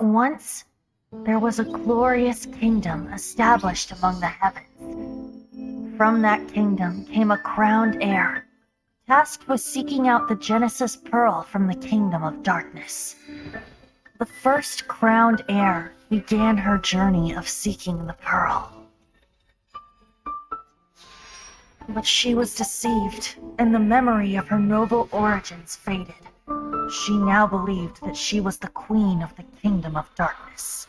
Once, there was a glorious kingdom established among the heavens. From that kingdom came a crowned heir, tasked with seeking out the Genesis Pearl from the kingdom of darkness. The first crowned heir began her journey of seeking the pearl. But she was deceived, and the memory of her noble origins faded. She now believed that she was the queen of the kingdom of darkness.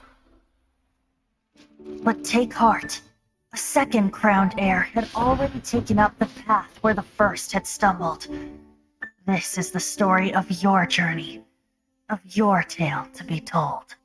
But take heart. A second crowned heir had already taken up the path where the first had stumbled. This is the story of your journey, of your tale to be told.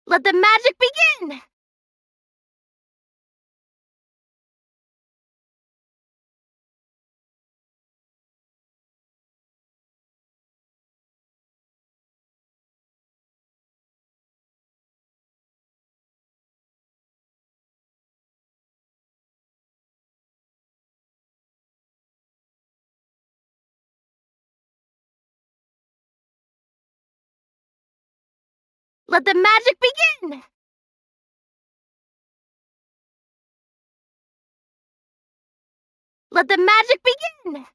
Let the magic begin! Let the magic begin! Let the magic begin!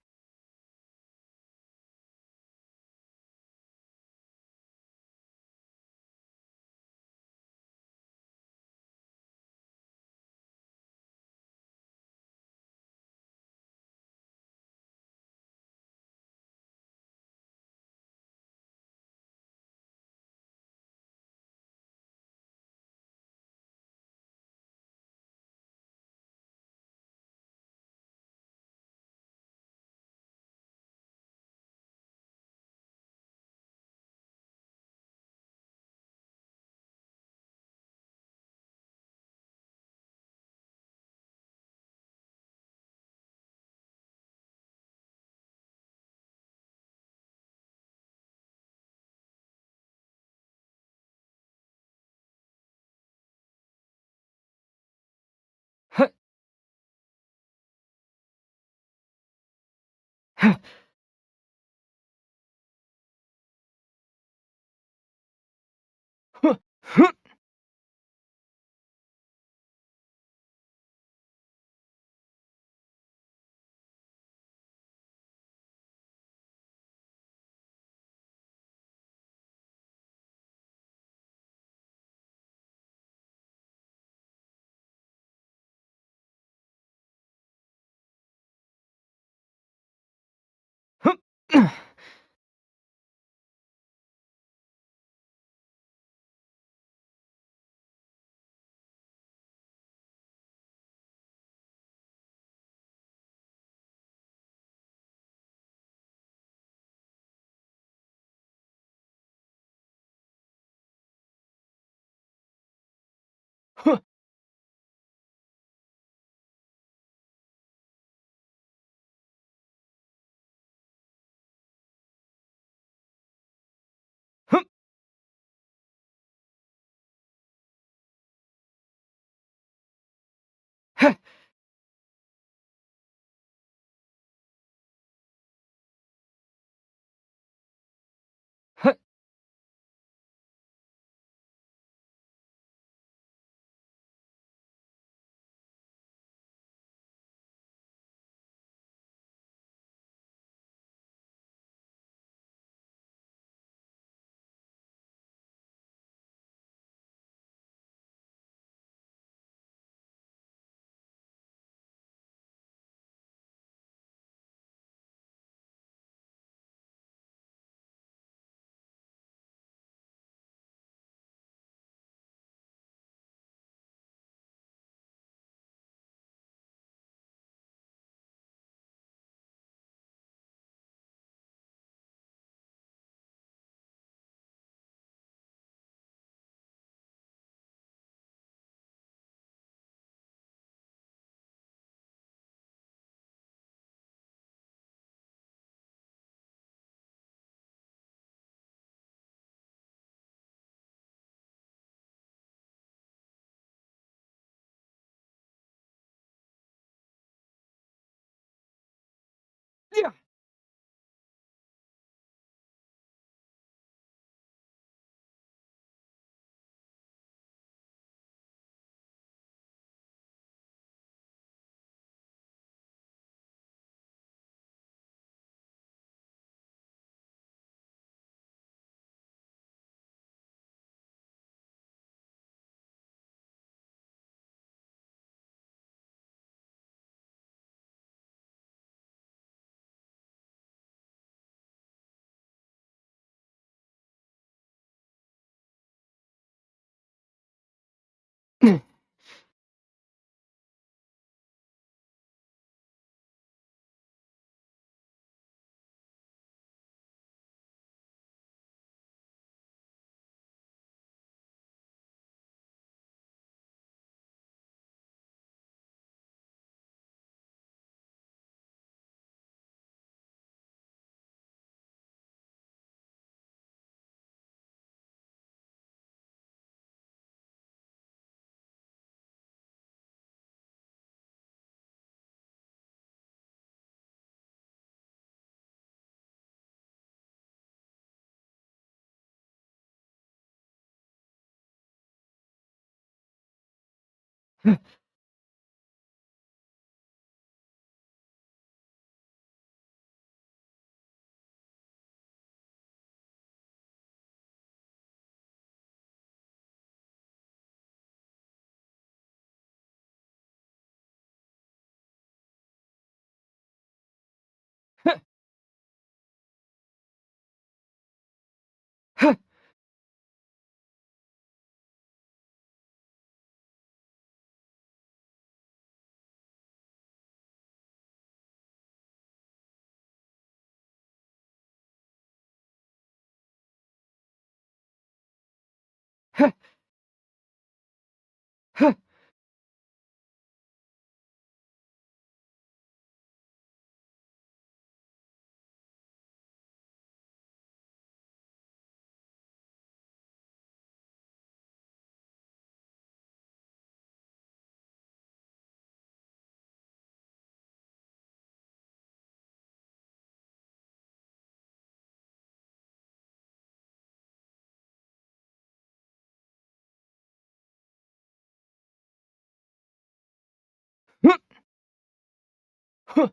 Huh.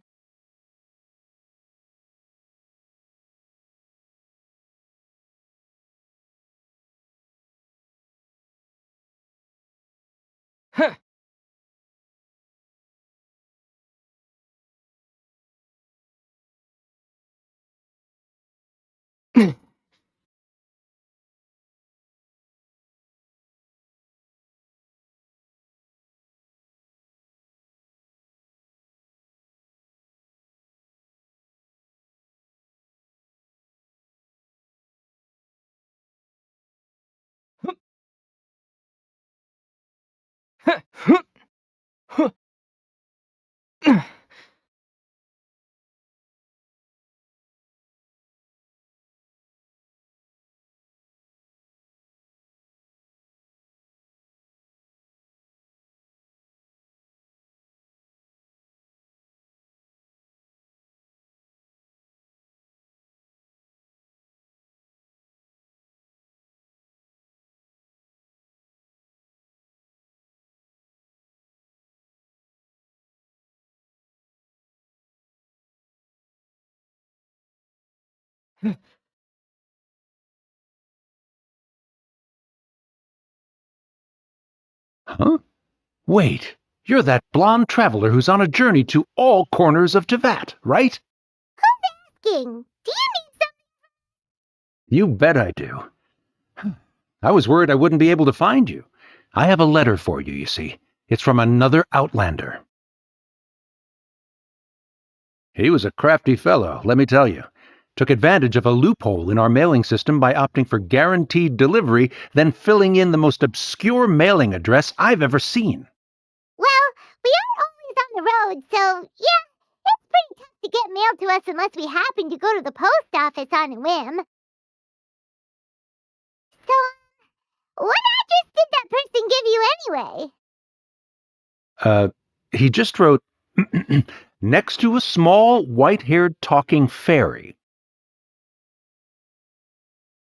Huh. Huh. Huh. Huh. Huh? Wait, you're that blonde traveler who's on a journey to all corners of Teyvat, right? King, do you need You bet I do. I was worried I wouldn't be able to find you. I have a letter for you, you see. It's from another Outlander. He was a crafty fellow, let me tell you. Took advantage of a loophole in our mailing system by opting for guaranteed delivery, then filling in the most obscure mailing address I've ever seen. Well, we aren't always on the road, so yeah, it's pretty tough to get mail to us unless we happen to go to the post office on a whim. So, what address did that person give you anyway? He just wrote, next to a small, white-haired talking fairy.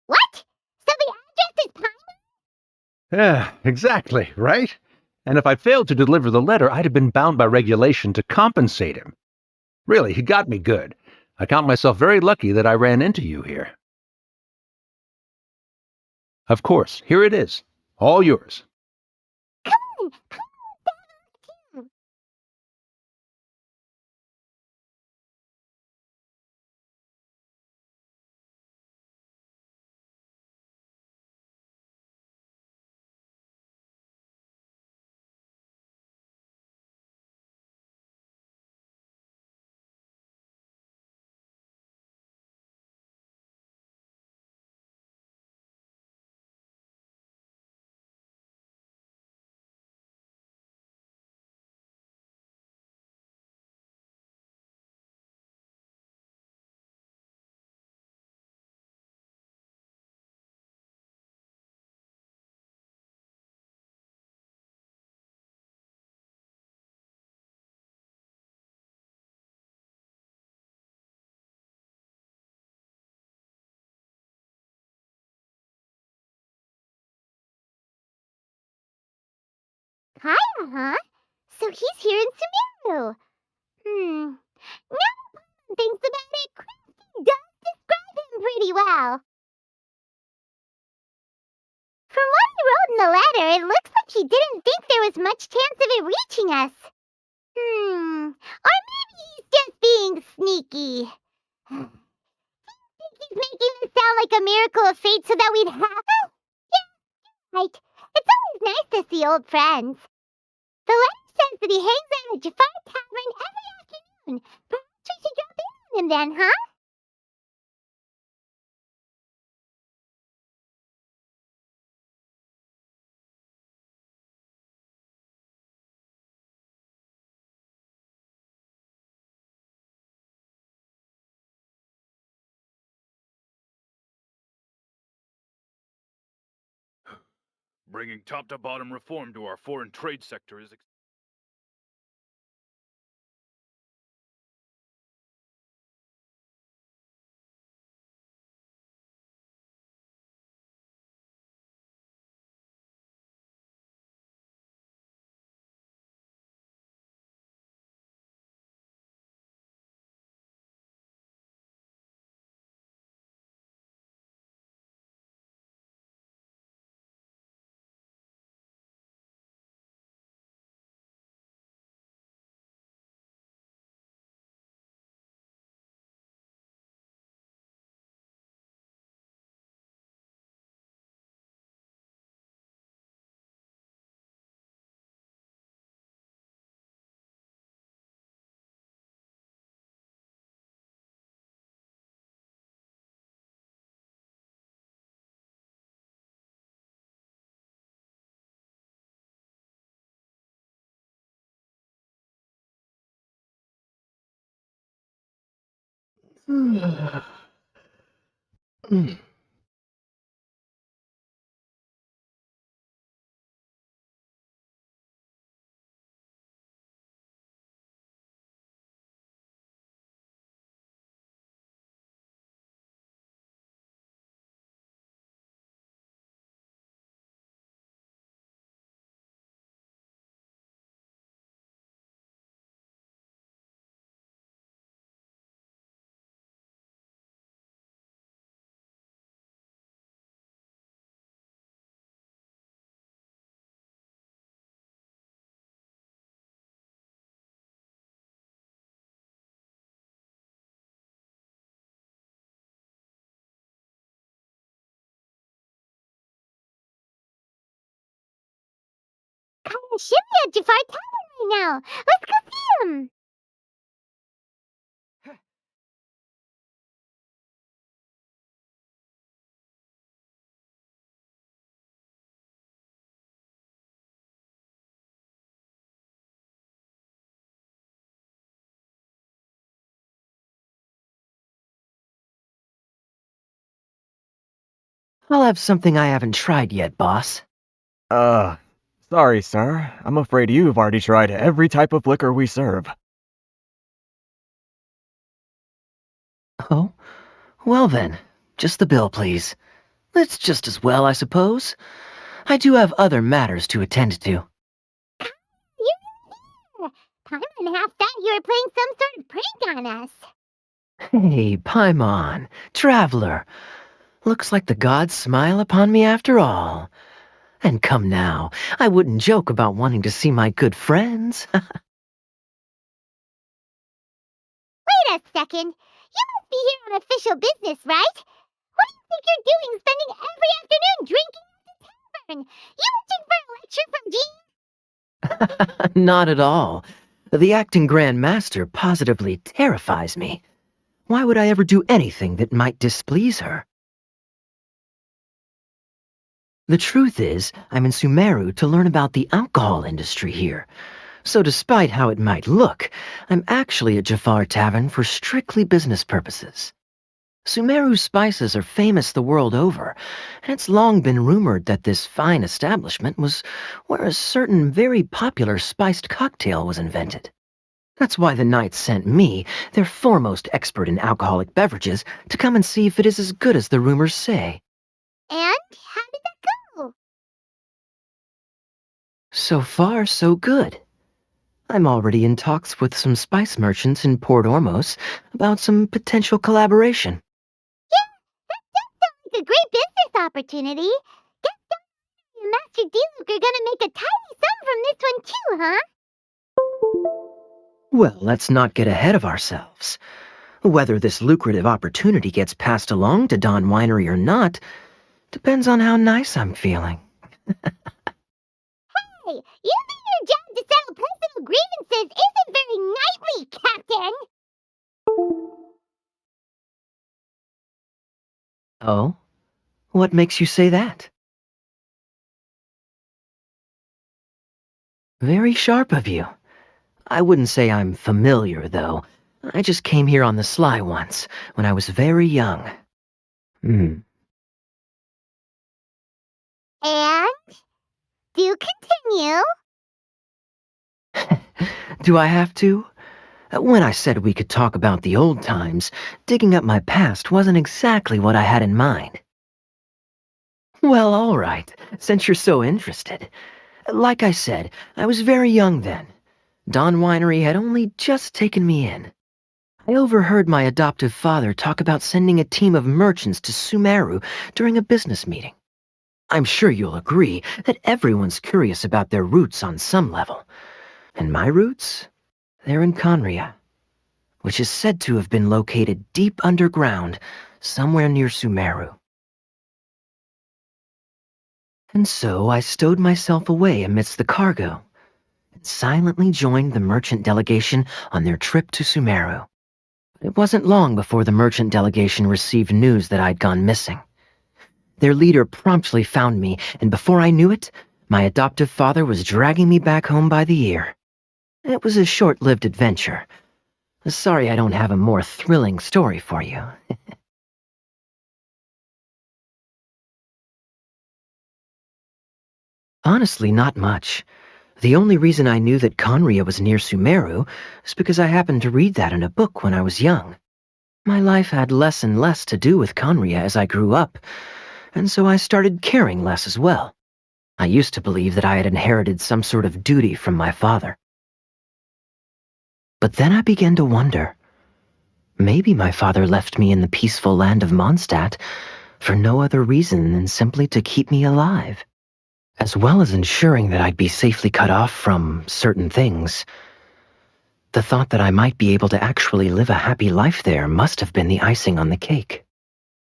What? So the address is Pine? Yeah, exactly, right? And if I failed to deliver the letter, I'd have been bound by regulation to compensate him. Really, he got me good. I count myself very lucky that I ran into you here. Of course, here it is. All yours. Come on, too. Kaya, huh? So he's here in Sumeru. Now Paimon thinks about it, Crafty does describe him pretty well. From what he wrote in the letter, it looks like he didn't think there was much chance of it reaching us. Or maybe he's just being sneaky. Think he's making this sound like a miracle of fate so that we'd have... Yeah, right. It's always nice to see old friends. The letter says that he hangs out at Jafar Tavern every afternoon. Perhaps we should drop in on him then, huh? Bringing top-to-bottom reform to our foreign trade sector is Kinda shimmy at Jafar Tavern right now. Let's go see him. I'll have something I haven't tried yet, boss. Sorry, sir. I'm afraid you've already tried every type of liquor we serve. Oh? Well then, just the bill, please. That's just as well, I suppose. I do have other matters to attend to. You're here. Paimon half thought you were playing some sort of prank on us. Hey, Paimon, traveler. Looks like the gods smile upon me after all. And come now, I wouldn't joke about wanting to see my good friends. Wait a second. You must be here on official business, right? What do you think you're doing spending every afternoon drinking at the tavern? You wishing for a lecture from Jean? Not at all. The acting Grand Master positively terrifies me. Why would I ever do anything that might displease her? The truth is, I'm in Sumeru to learn about the alcohol industry here. So despite how it might look, I'm actually at Jafar Tavern for strictly business purposes. Sumeru's spices are famous the world over, and it's long been rumored that this fine establishment was where a certain very popular spiced cocktail was invented. That's why the knights sent me, their foremost expert in alcoholic beverages, to come and see if it is as good as the rumors say. And how did that go? So far, so good. I'm already in talks with some spice merchants in Port Ormos about some potential collaboration. It's a great business opportunity. Guess Don and Master D-Luke are gonna make a tidy sum from this one too, huh? Well, let's not get ahead of ourselves. Whether this lucrative opportunity gets passed along to Don Winery or not depends on how nice I'm feeling. Hey, you think your job to settle personal grievances isn't very knightly, Captain? Oh? What makes you say that? Very sharp of you. I wouldn't say I'm familiar, though. I just came here on the sly once, when I was very young. And? Do continue. Do I have to? When I said we could talk about the old times, digging up my past wasn't exactly what I had in mind. Well, all right, since you're so interested. Like I said, I was very young then. Don Winery had only just taken me in. I overheard my adoptive father talk about sending a team of merchants to Sumeru during a business meeting. I'm sure you'll agree that everyone's curious about their roots on some level. And my roots? They're in Conria, which is said to have been located deep underground, somewhere near Sumeru. And so I stowed myself away amidst the cargo, and silently joined the merchant delegation on their trip to Sumeru. It wasn't long before the merchant delegation received news that I'd gone missing. Their leader promptly found me, and before I knew it, my adoptive father was dragging me back home by the ear. It was a short-lived adventure. Sorry I don't have a more thrilling story for you. Honestly, not much. The only reason I knew that Conria was near Sumeru is because I happened to read that in a book when I was young. My life had less and less to do with Conria as I grew up, and so I started caring less as well. I used to believe that I had inherited some sort of duty from my father. But then I began to wonder, maybe my father left me in the peaceful land of Mondstadt for no other reason than simply to keep me alive. As well as ensuring that I'd be safely cut off from certain things, the thought that I might be able to actually live a happy life there must have been the icing on the cake.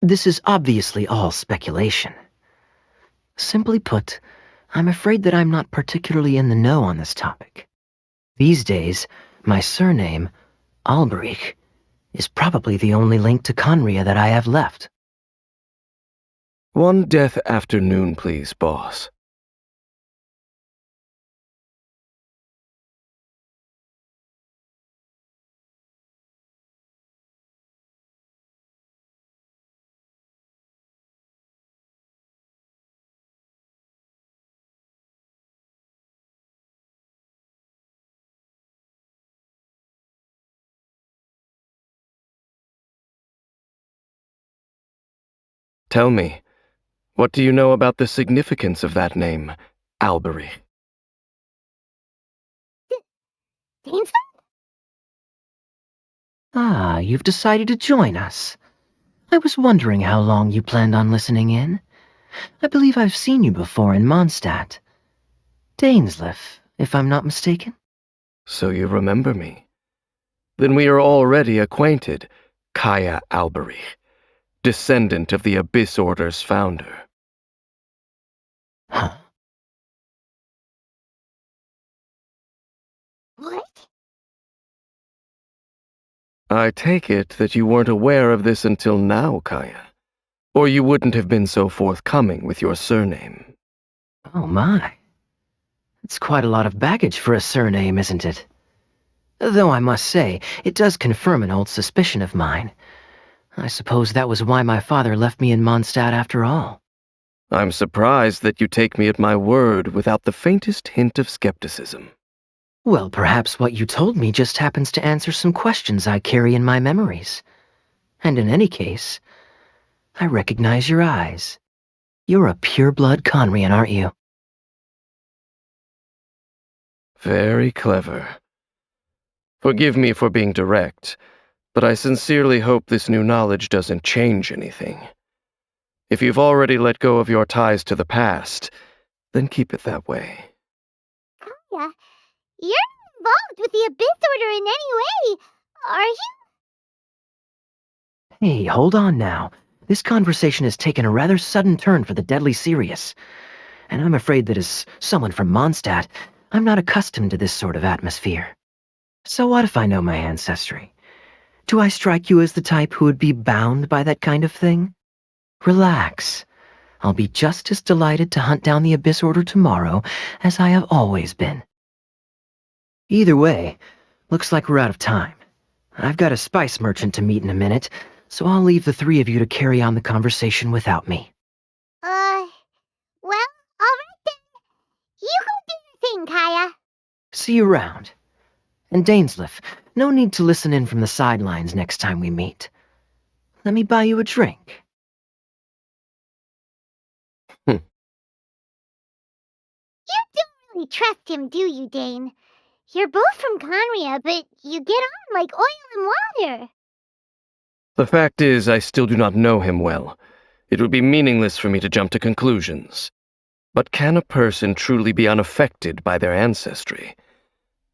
This is obviously all speculation. Simply put, I'm afraid that I'm not particularly in the know on this topic. These days, my surname, Alberich, is probably the only link to Conria that I have left. One death afternoon, please, boss. Tell me, what do you know about the significance of that name, Alberich? Danesville? Ah, you've decided to join us. I was wondering how long you planned on listening in. I believe I've seen you before in Mondstadt. Dainsleif, if I'm not mistaken. So you remember me. Then we are already acquainted, Kaya Alberich, descendant of the Abyss Order's founder. Huh? What? I take it that you weren't aware of this until now, Kaya. Or you wouldn't have been so forthcoming with your surname. Oh my. It's quite a lot of baggage for a surname, isn't it? Though I must say, it does confirm an old suspicion of mine. I suppose that was why my father left me in Mondstadt after all. I'm surprised that you take me at my word without the faintest hint of skepticism. Well, perhaps what you told me just happens to answer some questions I carry in my memories. And in any case, I recognize your eyes. You're a pure-blood Conrian, aren't you? Very clever. Forgive me for being direct, but I sincerely hope this new knowledge doesn't change anything. If you've already let go of your ties to the past, then keep it that way. Yeah. You're not involved with the Abyss Order in any way, are you? Hey, hold on now. This conversation has taken a rather sudden turn for the deadly serious. And I'm afraid that as someone from Mondstadt, I'm not accustomed to this sort of atmosphere. So what if I know my ancestry? Do I strike you as the type who would be bound by that kind of thing? Relax. I'll be just as delighted to hunt down the Abyss Order tomorrow as I have always been. Either way, looks like we're out of time. I've got a spice merchant to meet in a minute, so I'll leave the three of you to carry on the conversation without me. Well, alright then. You go do your thing, Kaya. See you around. And Dainsleif, no need to listen in from the sidelines next time we meet. Let me buy you a drink. You don't really trust him, do you, Dane? You're both from Conria, but you get on like oil and water. The fact is, I still do not know him well. It would be meaningless for me to jump to conclusions. But can a person truly be unaffected by their ancestry?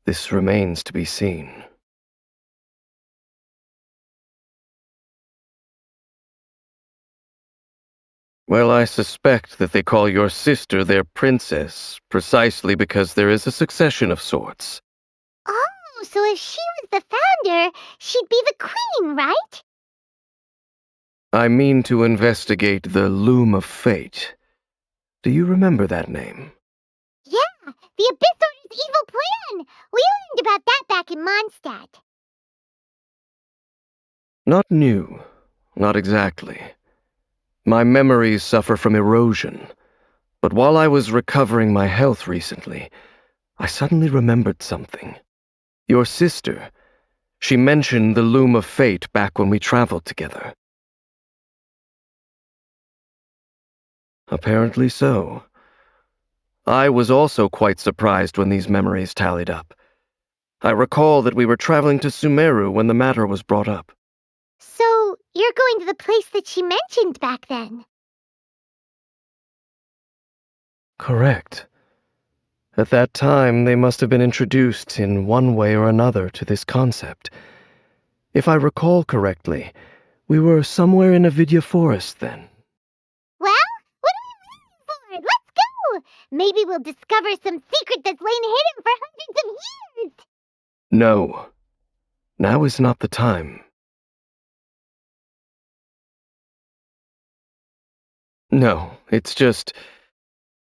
This remains to be seen. Well, I suspect that they call your sister their princess, precisely because there is a succession of sorts. Oh, so if she was the founder, she'd be the queen, right? I mean to investigate the Loom of Fate. Do you remember that name? Yeah, the Abyss Order's evil plan. We learned about that back in Mondstadt. Not new, not exactly. My memories suffer from erosion, but while I was recovering my health recently, I suddenly remembered something. Your sister, she mentioned the Loom of Fate back when we traveled together. Apparently so. I was also quite surprised when these memories tallied up. I recall that we were traveling to Sumeru when the matter was brought up. So, you're going to the place that she mentioned back then? Correct. At that time, they must have been introduced in one way or another to this concept. If I recall correctly, we were somewhere in Avidya Forest then. Well, what are we waiting for? Let's go! Maybe we'll discover some secret that's lain hidden for hundreds of years! No. Now is not the time. No, it's just...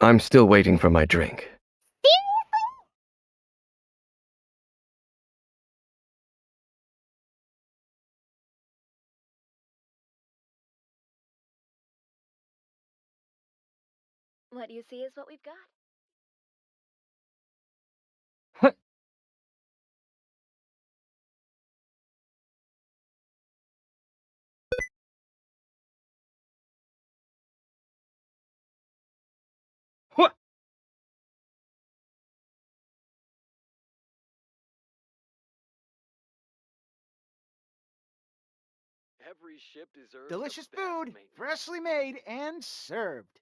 I'm still waiting for my drink. What you see is what we've got. What? Every ship deserves Delicious food, freshly made and served.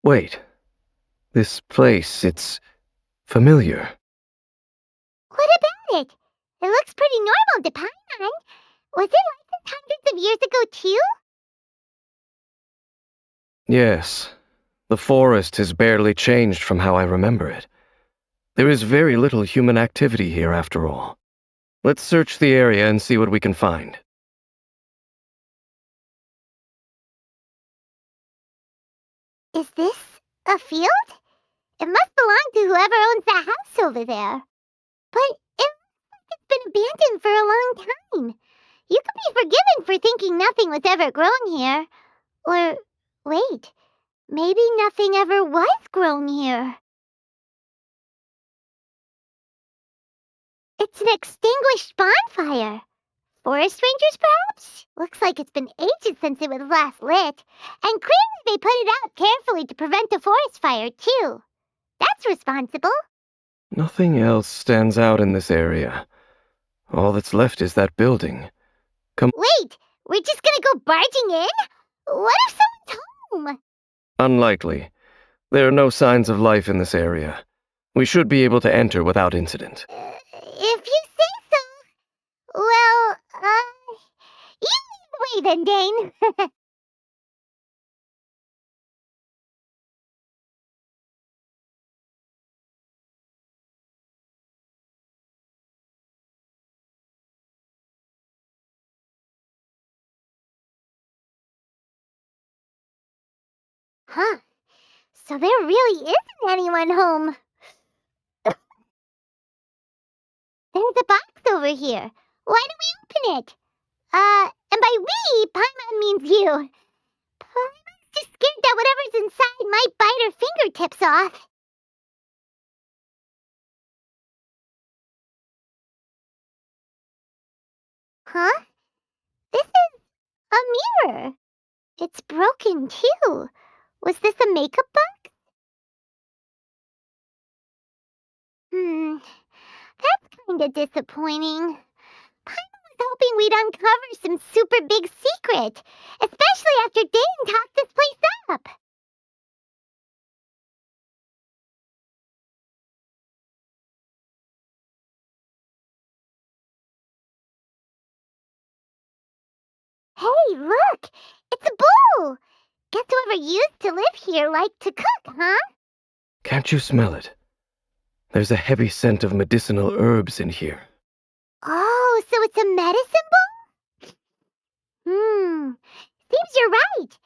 Wait. This place, it's familiar. What about it? It looks pretty normal to Paimon. Was it like this hundreds of years ago, too? Yes. The forest has barely changed from how I remember it. There is very little human activity here after all. Let's search the area and see what we can find. Is this a field? It must belong to whoever owns that house over there. But it looks like it's been abandoned for a long time. You could be forgiven for thinking nothing was ever grown here. Or, wait, maybe nothing ever was grown here. It's an extinguished bonfire. Forest rangers, perhaps? Looks like it's been ages since it was last lit. And clearly they put it out carefully to prevent a forest fire, too. That's responsible. Nothing else stands out in this area. All that's left is that building. Wait, we're just gonna go barging in? What if someone's home? Unlikely. There are no signs of life in this area. We should be able to enter without incident. If you say so. Well, you lead the way then, Dane. Huh. So there really isn't anyone home. There's a box over here. Why don't we open it? And by we, Paimon means you. Paimon just scared that whatever's inside might bite her fingertips off. Huh? This is a mirror. It's broken, too. Was this a makeup box? That's kinda disappointing. Paimon was hoping we'd uncover some super big secret, especially after Dane talked this place up. Hey, look! It's a bowl! Guess whoever used to live here liked to cook, huh? Can't you smell it? There's a heavy scent of medicinal herbs in here. Oh, so it's a medicine bowl? Seems you're right.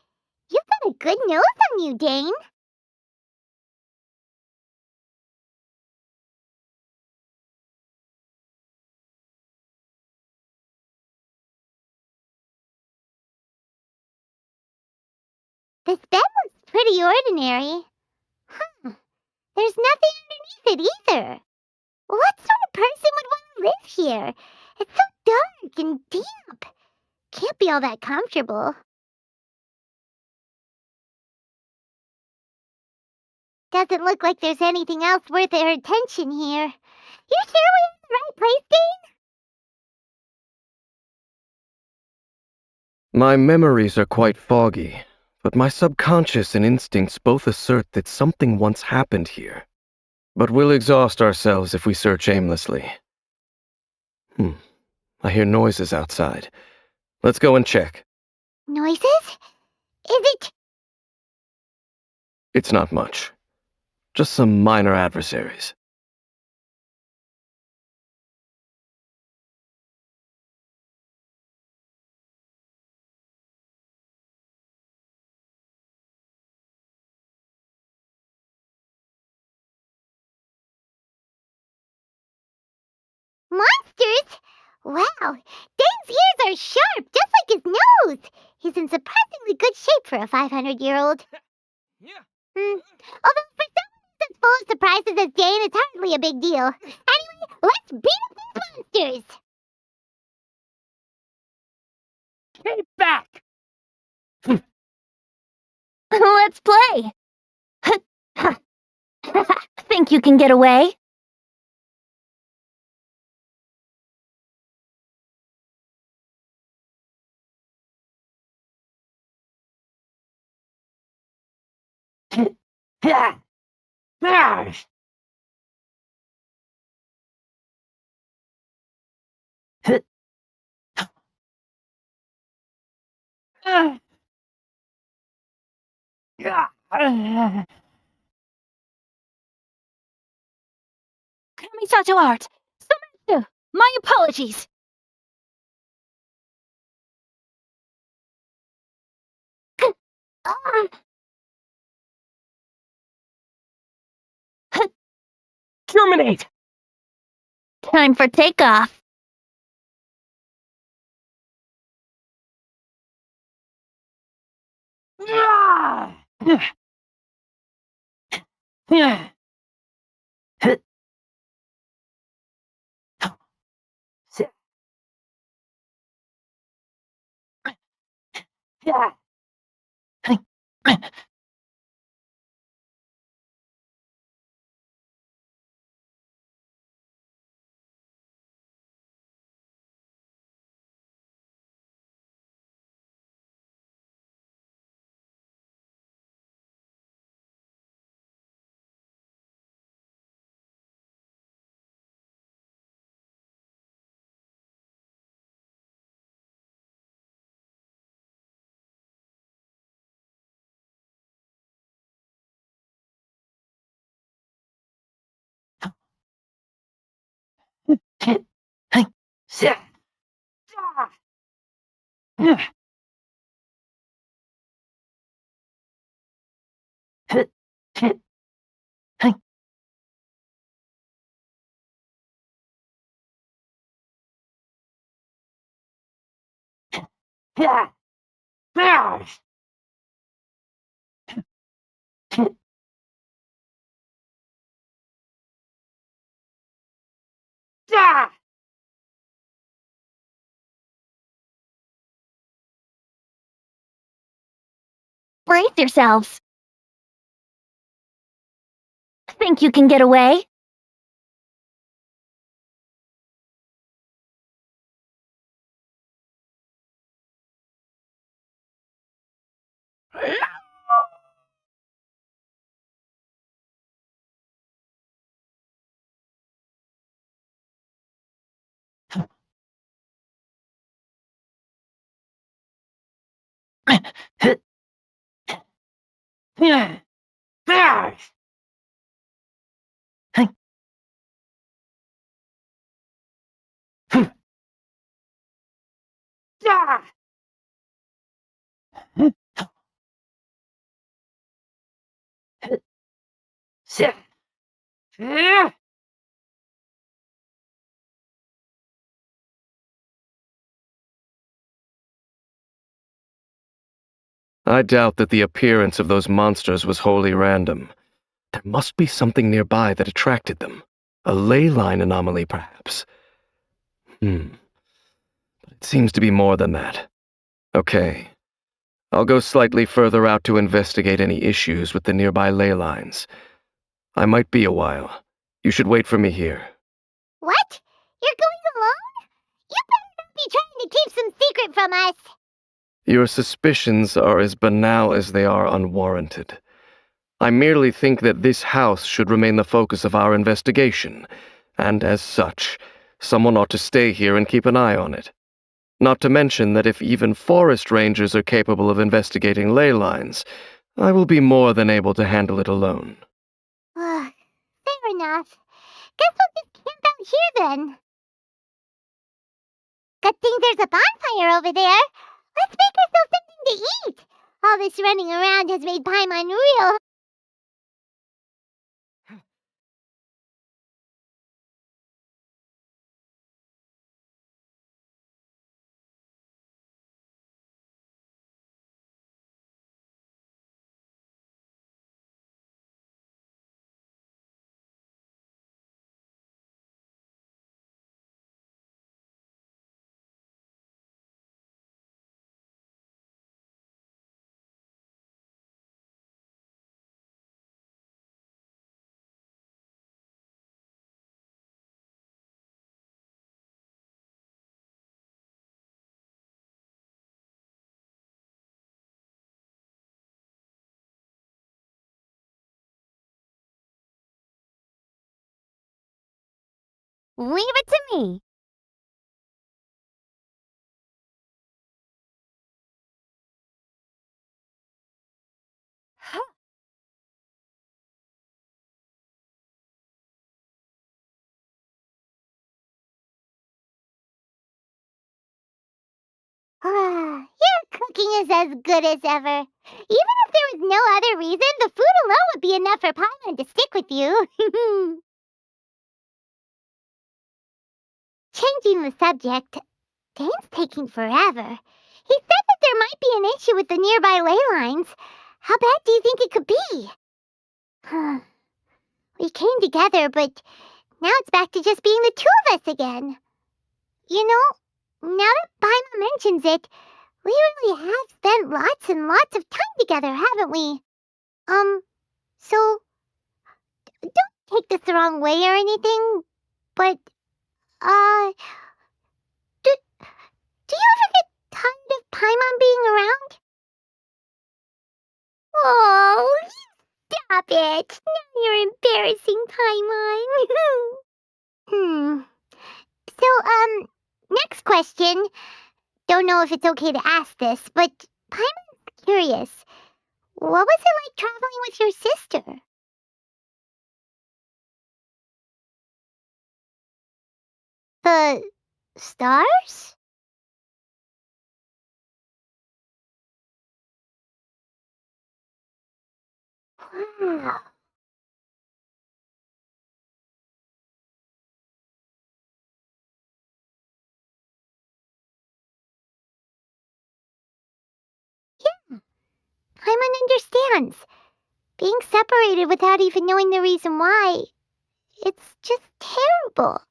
You've got a good nose on you, Dane. This bed looks pretty ordinary. Huh. There's nothing underneath it either. What sort of person would want to live here? It's so dark and damp. Can't be all that comfortable. Doesn't look like there's anything else worth their attention here. You sure we're in the right place, Dane? My memories are quite foggy, but my subconscious and instincts both assert that something once happened here. But we'll exhaust ourselves if we search aimlessly. I hear noises outside. Let's go and check. Noises? Is it? It's not much. Just some minor adversaries. Monsters? Wow, Dane's ears are sharp, just like his nose. He's in surprisingly good shape for a 500-year-old. Yeah. Although for someone as full of surprises as Dane, it's hardly a big deal. Anyway, let's beat up these monsters! Stay back! Let's play. Think you can get away? Kamisato Art! Somatsu! My apologies! Terminate! Time for takeoff. Brace yourselves. Think you can get away? I doubt that the appearance of those monsters was wholly random. There must be something nearby that attracted them. A ley line anomaly, perhaps. But it seems to be more than that. Okay. I'll go slightly further out to investigate any issues with the nearby ley lines. I might be a while. You should wait for me here. What? You're going alone? You better not be trying to keep some secret from us. Your suspicions are as banal as they are unwarranted. I merely think that this house should remain the focus of our investigation, and as such, someone ought to stay here and keep an eye on it. Not to mention that if even forest rangers are capable of investigating ley lines, I will be more than able to handle it alone. Fair enough. Guess we'll just camp out here then. Good thing there's a bonfire over there. Let's make ourselves something to eat. All this running around has made Paimon real. Leave it to me. Your cooking is as good as ever. Even if there was no other reason, the food alone would be enough for Paimon to stick with you. Changing the subject, Dane's taking forever. He said that there might be an issue with the nearby ley lines. How bad do you think it could be? We came together, but now it's back to just being the two of us again. You know, now that Paimon mentions it, we really have spent lots and lots of time together, haven't we? So, don't take this the wrong way or anything, but, do you ever get tired of Paimon being around? Oh, stop it! Now you're embarrassing Paimon. So, next question. Don't know if it's okay to ask this, but Paimon's curious. What was it like traveling with your sister? The stars? Wow. Yeah, Paimon understands. Being separated without even knowing the reason why, it's just terrible.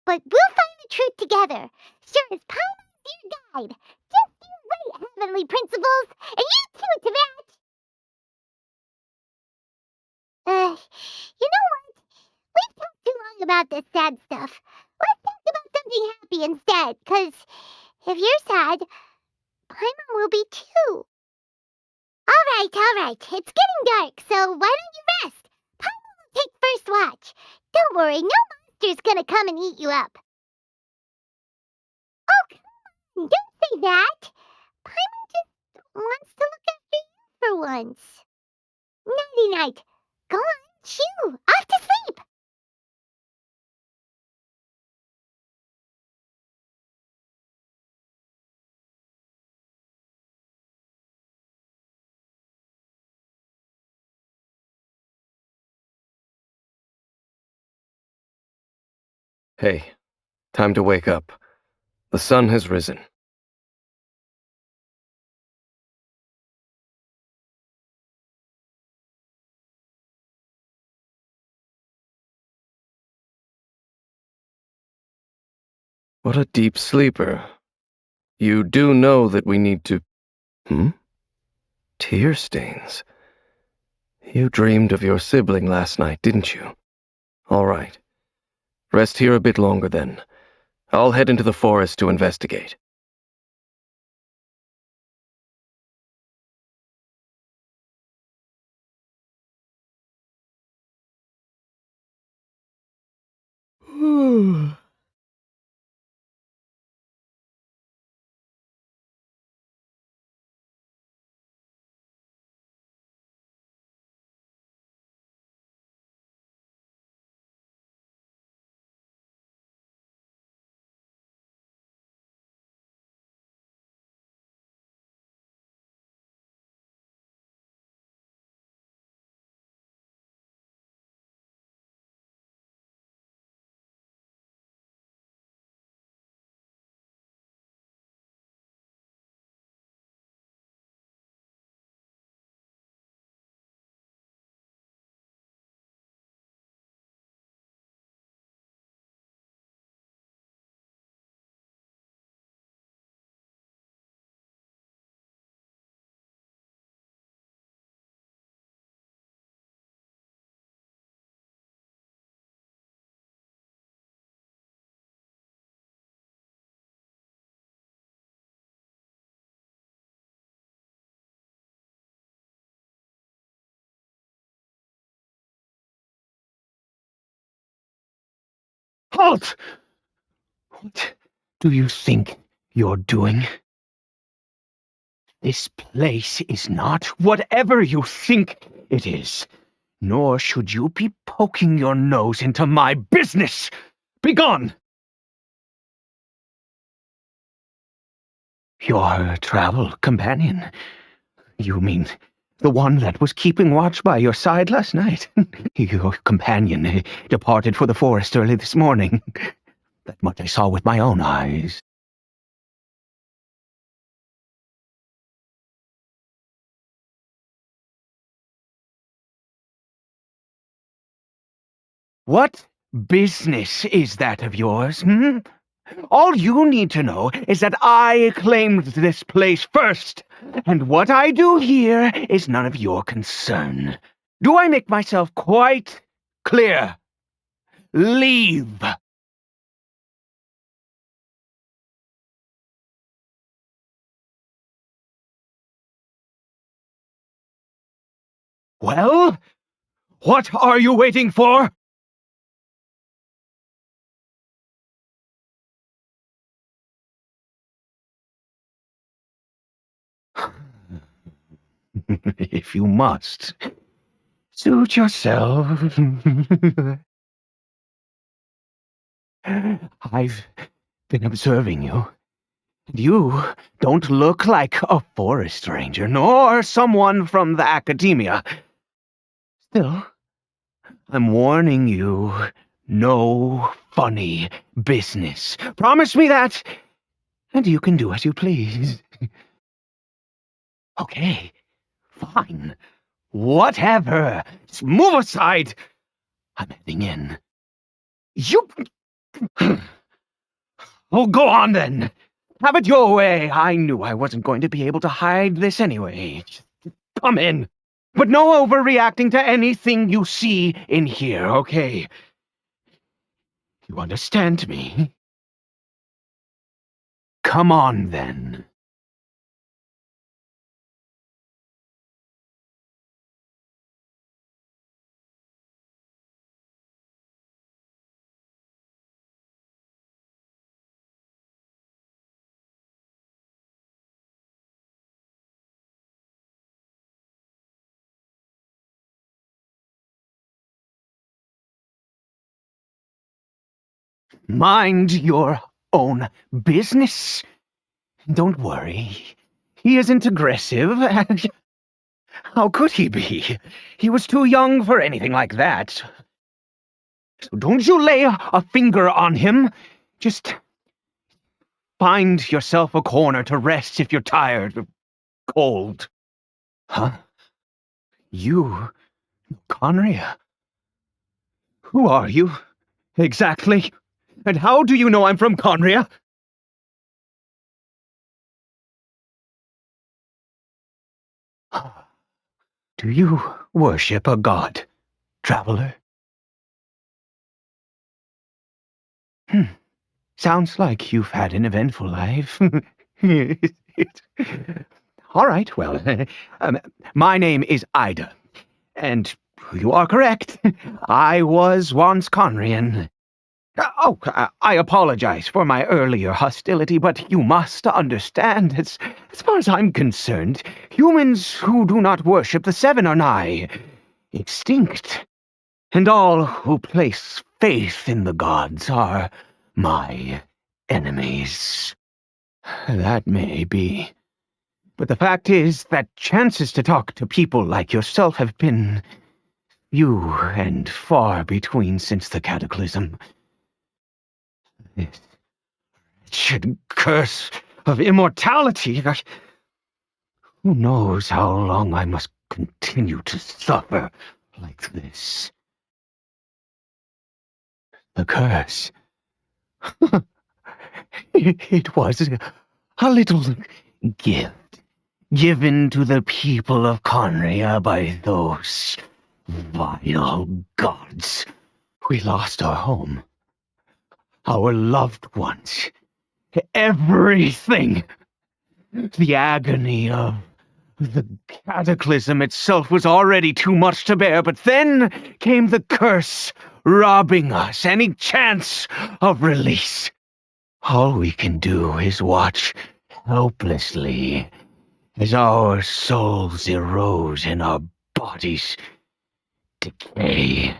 but we'll find the truth together. Sure as Paimon's your guide. Just you wait, Heavenly Principles, and you too, Tibet. You know what? We've talked too long about this sad stuff. Let's talk about something happy instead, 'cause if you're sad, Paimon will be too. All right. It's getting dark, so why don't you rest? Paimon will take first watch. Don't worry, no monster's gonna come and eat you up. Oh, come on, don't say that. Paimon just wants to look after you for once. Nighty-night. Go on, shoo, off to sleep. Hey, time to wake up. The sun has risen. What a deep sleeper. You do know that we need to... Tear stains. You dreamed of your sibling last night, didn't you? All right. Rest here a bit longer then. I'll head into the forest to investigate. Halt! What do you think you're doing? This place is not whatever you think it is, nor should you be poking your nose into my business. Begone! Your travel companion? You mean the one that was keeping watch by your side last night? Your companion departed for the forest early this morning. That much I saw with my own eyes. What business is that of yours, All you need to know is that I claimed this place first, and what I do here is none of your concern. Do I make myself quite clear? Leave! Well, what are you waiting for? If you must, suit yourself. I've been observing you. You don't look like a forest ranger, nor someone from the academia. Still, I'm warning you, no funny business. Promise me that, and you can do as you please. Okay, fine. Whatever. Just move aside. I'm heading in. You... Oh, go on then. Have it your way. I knew I wasn't going to be able to hide this anyway. Just come in. But no overreacting to anything you see in here, okay? You understand me? Come on then. Mind your own business. Don't worry. He isn't aggressive. How could he be? He was too young for anything like that. So don't you lay a finger on him. Just find yourself a corner to rest if you're tired or cold. Huh? You, Conria? Who are you? Exactly. And how do you know I'm from Conria? Do you worship a god, traveler? Sounds like you've had an eventful life. All right, well, my name is Ida, and you are correct. I was once Conrian. I apologize for my earlier hostility, but you must understand, as far as I'm concerned, humans who do not worship the Seven are nigh extinct, and all who place faith in the gods are my enemies. That may be. But the fact is that chances to talk to people like yourself have been few and far between since the cataclysm. This wretched curse of immortality. Who knows how long I must continue to suffer like this? The curse. It was a little gift given to the people of Conria by those vile gods. We lost our home, our loved ones, everything. The agony of the cataclysm itself was already too much to bear, but then came the curse, robbing us any chance of release. All we can do is watch helplessly as our souls erode and our bodies decay.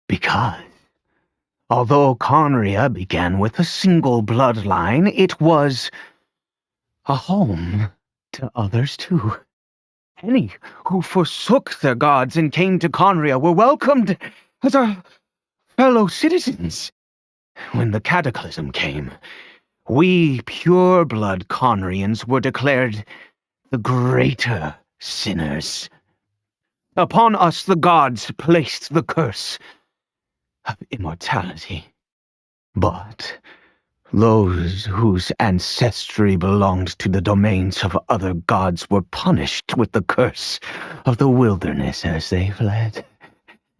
Because, although Conria began with a single bloodline, it was a home to others too. Any who forsook their gods and came to Conria were welcomed as our fellow citizens. When the cataclysm came, we pure-blood Conrians were declared the greater sinners. Upon us the gods placed the curse of immortality. But those whose ancestry belonged to the domains of other gods were punished with the curse of the wilderness as they fled,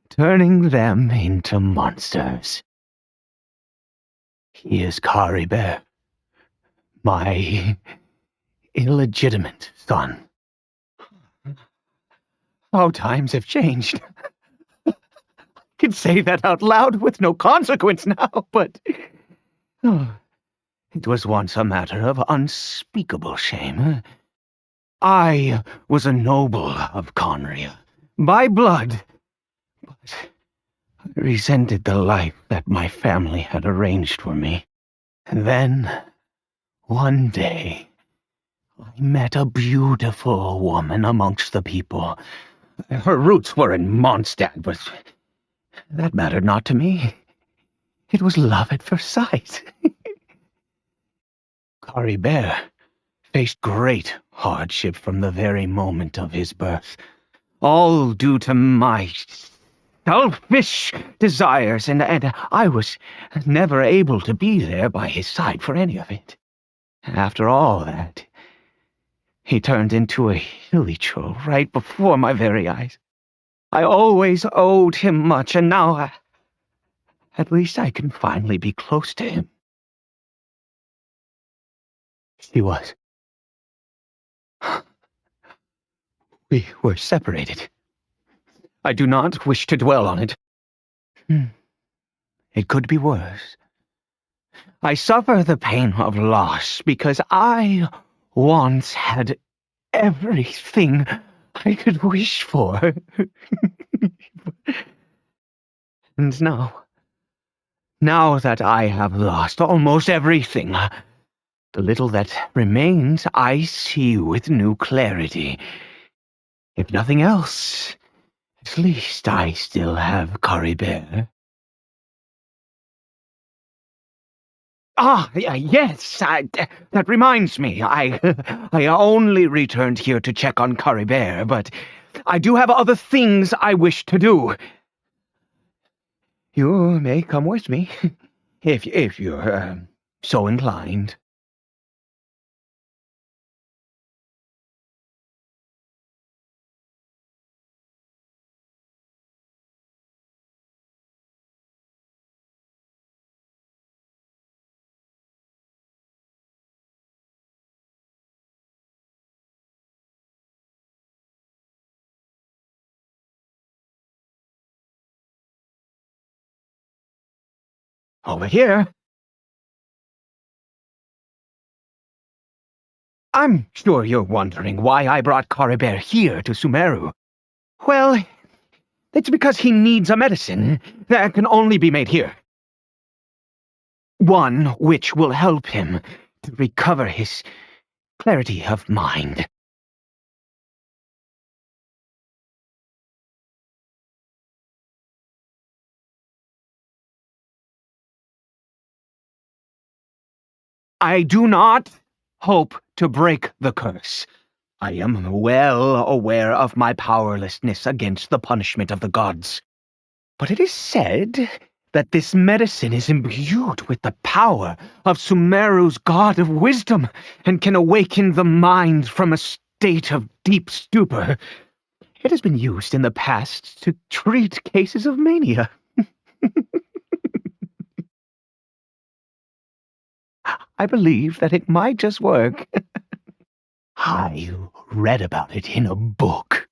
turning them into monsters. He is Caribert, my illegitimate son. How times have changed. I can say that out loud with no consequence now, but it was once a matter of unspeakable shame. I was a noble of Conria, by blood, but I resented the life that my family had arranged for me. And then, one day, I met a beautiful woman amongst the people. Her roots were in Mondstadt, but that mattered not to me. It was love at first sight. Caribert faced great hardship from the very moment of his birth, all due to my selfish desires, and I was never able to be there by his side for any of it. After all that, he turned into a hilly troll right before my very eyes. I always owed him much, and now at least I can finally be close to him. She was. We were separated. I do not wish to dwell on it. It could be worse. I suffer the pain of loss because I once had everything I could wish for. And now that I have lost almost everything, the little that remains I see with new clarity. If nothing else, at least I still have Caribert. Yes, that reminds me. I only returned here to check on Caribert, but I do have other things I wish to do. You may come with me, if you're so inclined. Over here. I'm sure you're wondering why I brought Caribert here to Sumeru. Well, it's because he needs a medicine that can only be made here. One which will help him to recover his clarity of mind. I do not hope to break the curse. I am well aware of my powerlessness against the punishment of the gods. But it is said that this medicine is imbued with the power of Sumeru's god of wisdom and can awaken the mind from a state of deep stupor. It has been used in the past to treat cases of mania. I believe that it might just work. I read about it in a book.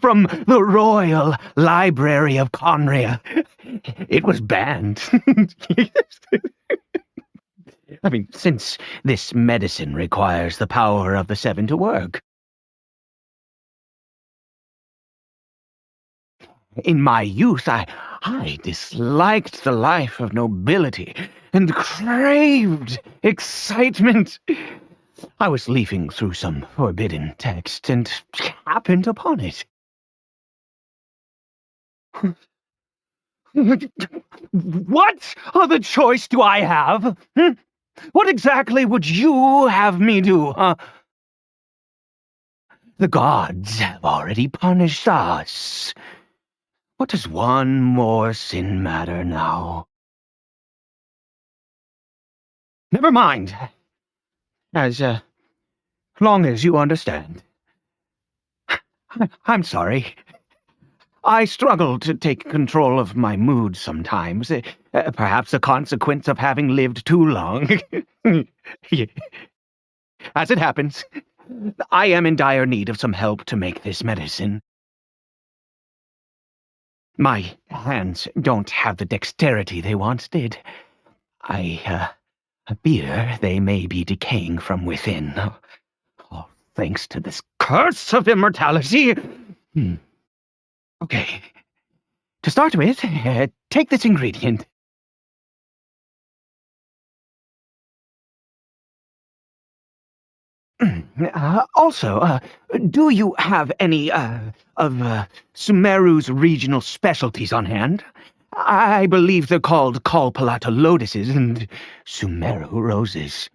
From the Royal Library of Conria. It was banned. I mean, since this medicine requires the power of the Seven to work. In my youth, I disliked the life of nobility and craved excitement. I was leafing through some forbidden text and happened upon it. What other choice do I have? What exactly would you have me do, huh? The gods have already punished us. What does one more sin matter now? Never mind. As long as you understand. I'm sorry. I struggle to take control of my mood sometimes. Perhaps a consequence of having lived too long. As it happens, I am in dire need of some help to make this medicine. My hands don't have the dexterity they once did. I fear they may be decaying from within. All thanks to this curse of immortality. Okay. To start with, take this ingredient. Also, do you have any, of, Sumeru's regional specialties on hand? I believe they're called Kalpalata lotuses and Sumeru roses.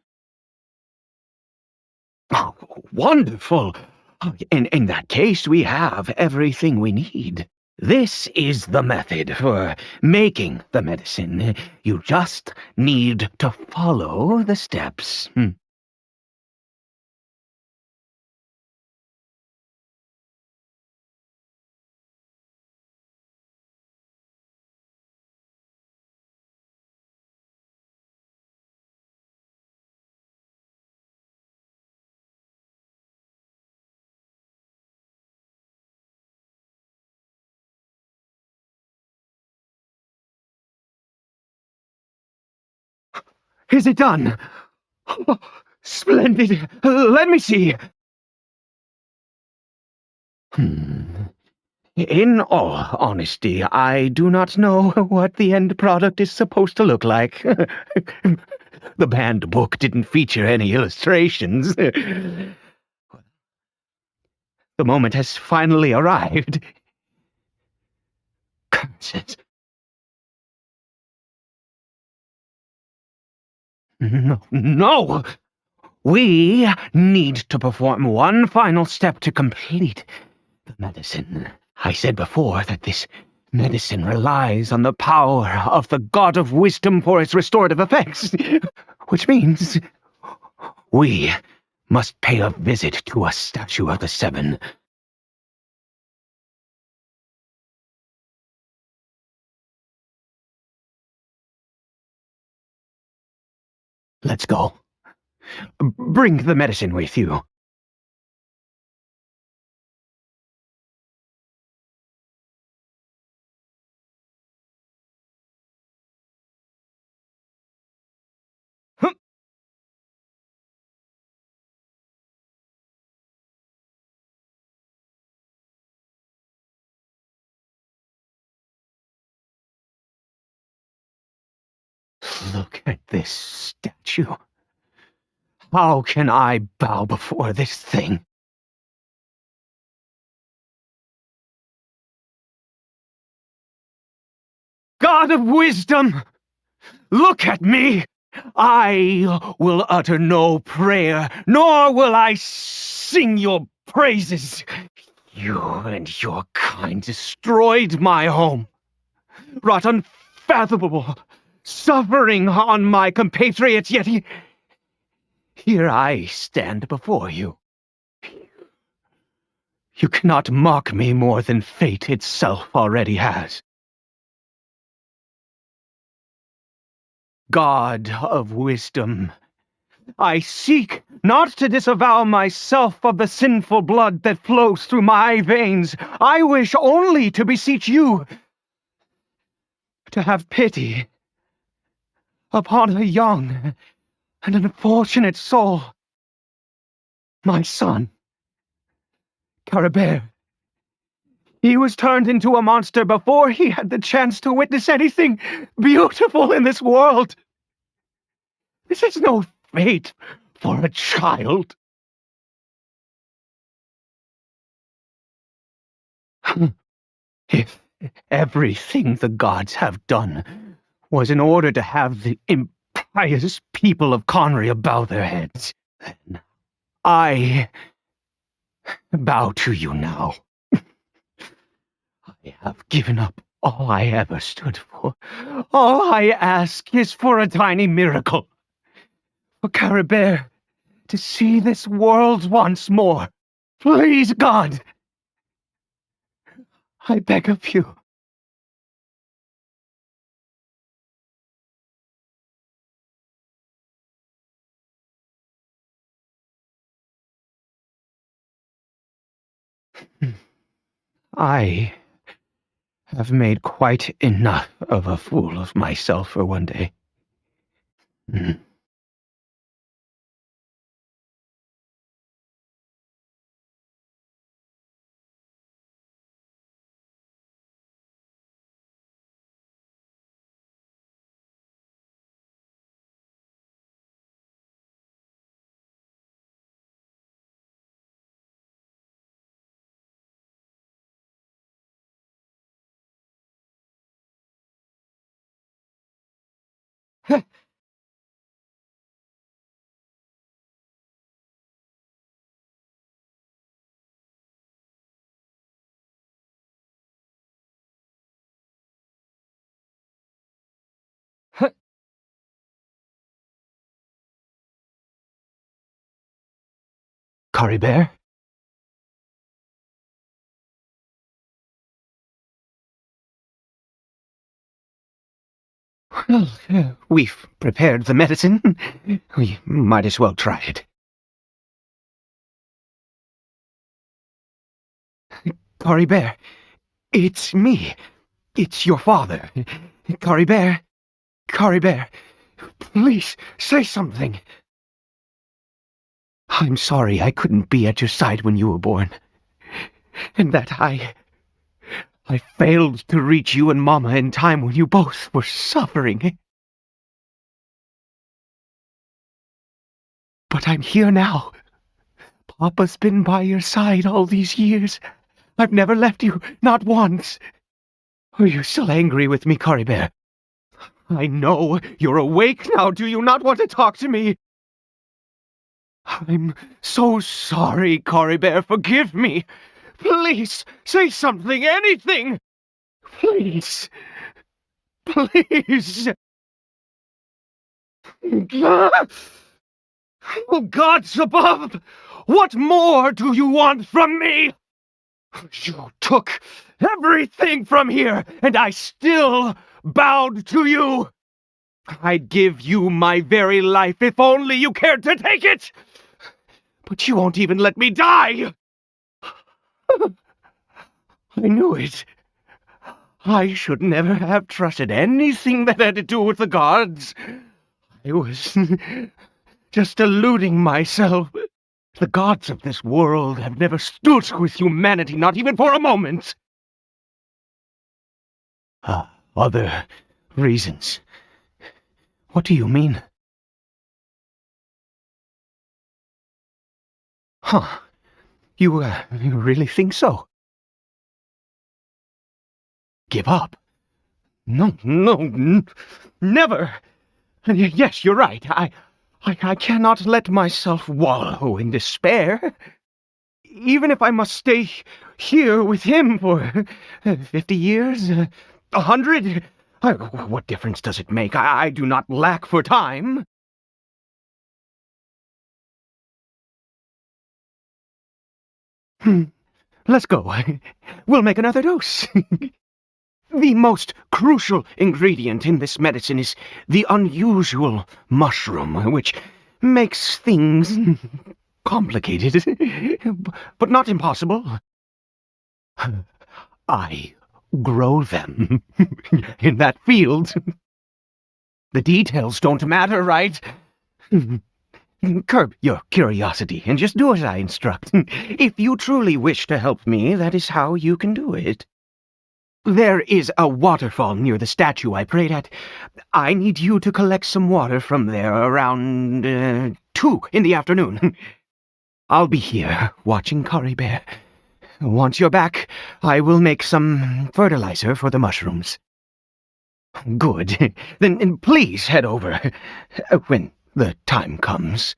Oh, wonderful! In that case, we have everything we need. This is the method for making the medicine. You just need to follow the steps. Is it done? Oh, splendid. Let me see. In all honesty, I do not know what the end product is supposed to look like. The banned book didn't feature any illustrations. The moment has finally arrived. Curses. No! We need to perform one final step to complete the medicine. I said before that this medicine relies on the power of the God of Wisdom for its restorative effects, which means we must pay a visit to a statue of the Seven. Let's go. Bring the medicine with you. Look at this statue. How can I bow before this thing? God of Wisdom! Look at me! I will utter no prayer, nor will I sing your praises. You and your kind destroyed my home, brought unfathomable suffering on my compatriots, yet here I stand before you. You cannot mock me more than fate itself already has. God of Wisdom, I seek not to disavow myself of the sinful blood that flows through my veins. I wish only to beseech you to have pity upon a young and unfortunate soul. My son, Caribert. He was turned into a monster before he had the chance to witness anything beautiful in this world. This is no fate for a child. If everything the gods have done was in order to have the impious people of Conria bow their heads, then I bow to you now. I have given up all I ever stood for. All I ask is for a tiny miracle. For Caribert to see this world once more. Please, God! I beg of you. I have made quite enough of a fool of myself for one day. Caribert? Well, we've prepared the medicine. We might as well try it. Caribert, it's me. It's your father. Caribert, Caribert, please say something. I'm sorry I couldn't be at your side when you were born. And that I failed to reach you and Mama in time when you both were suffering. But I'm here now. Papa's been by your side all these years. I've never left you, not once. Are you still angry with me, Caribert? I know you're awake now. Do you not want to talk to me? I'm so sorry, Caribert. Forgive me. Please, say something, anything. Please. Please. Oh, gods above! What more do you want from me? You took everything from here, and I still bowed to you. I'd give you my very life if only you cared to take it. But you won't even let me die. I knew it. I should never have trusted anything that had to do with the gods. I was just deluding myself. The gods of this world have never stood with humanity, not even for a moment. Other reasons. What do you mean? Huh. You really think so? Give up? No, never. Yes, you're right. I cannot let myself wallow in despair. Even if I must stay here with him for 50 years, 100, what difference does it make? I do not lack for time. Let's go. We'll make another dose. The most crucial ingredient in this medicine is the unusual mushroom, which makes things complicated, but not impossible. I grow them in that field. The details don't matter, right? Curb your curiosity and just do as I instruct. If you truly wish to help me, that is how you can do it. There is a waterfall near the statue I prayed at. I need you to collect some water from there around 2 in the afternoon. I'll be here watching Caribert. Once you're back, I will make some fertilizer for the mushrooms. Good. Then please head over when the time comes.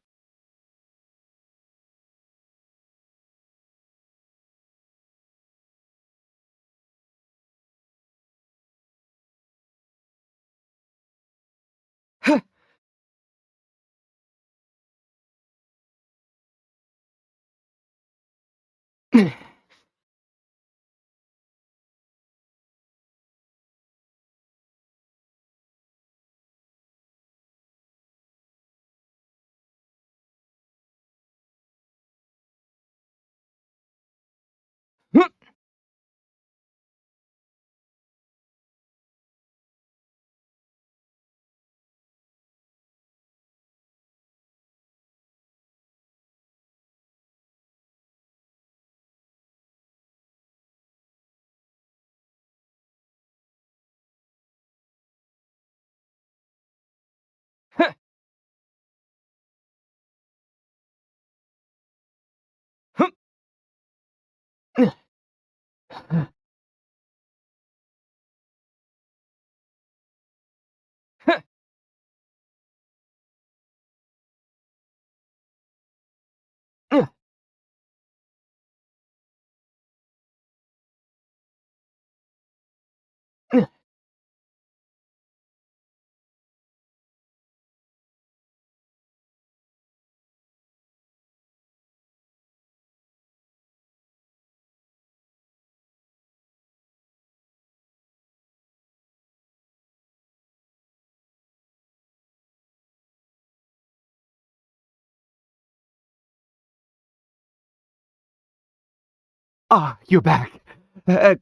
You're back.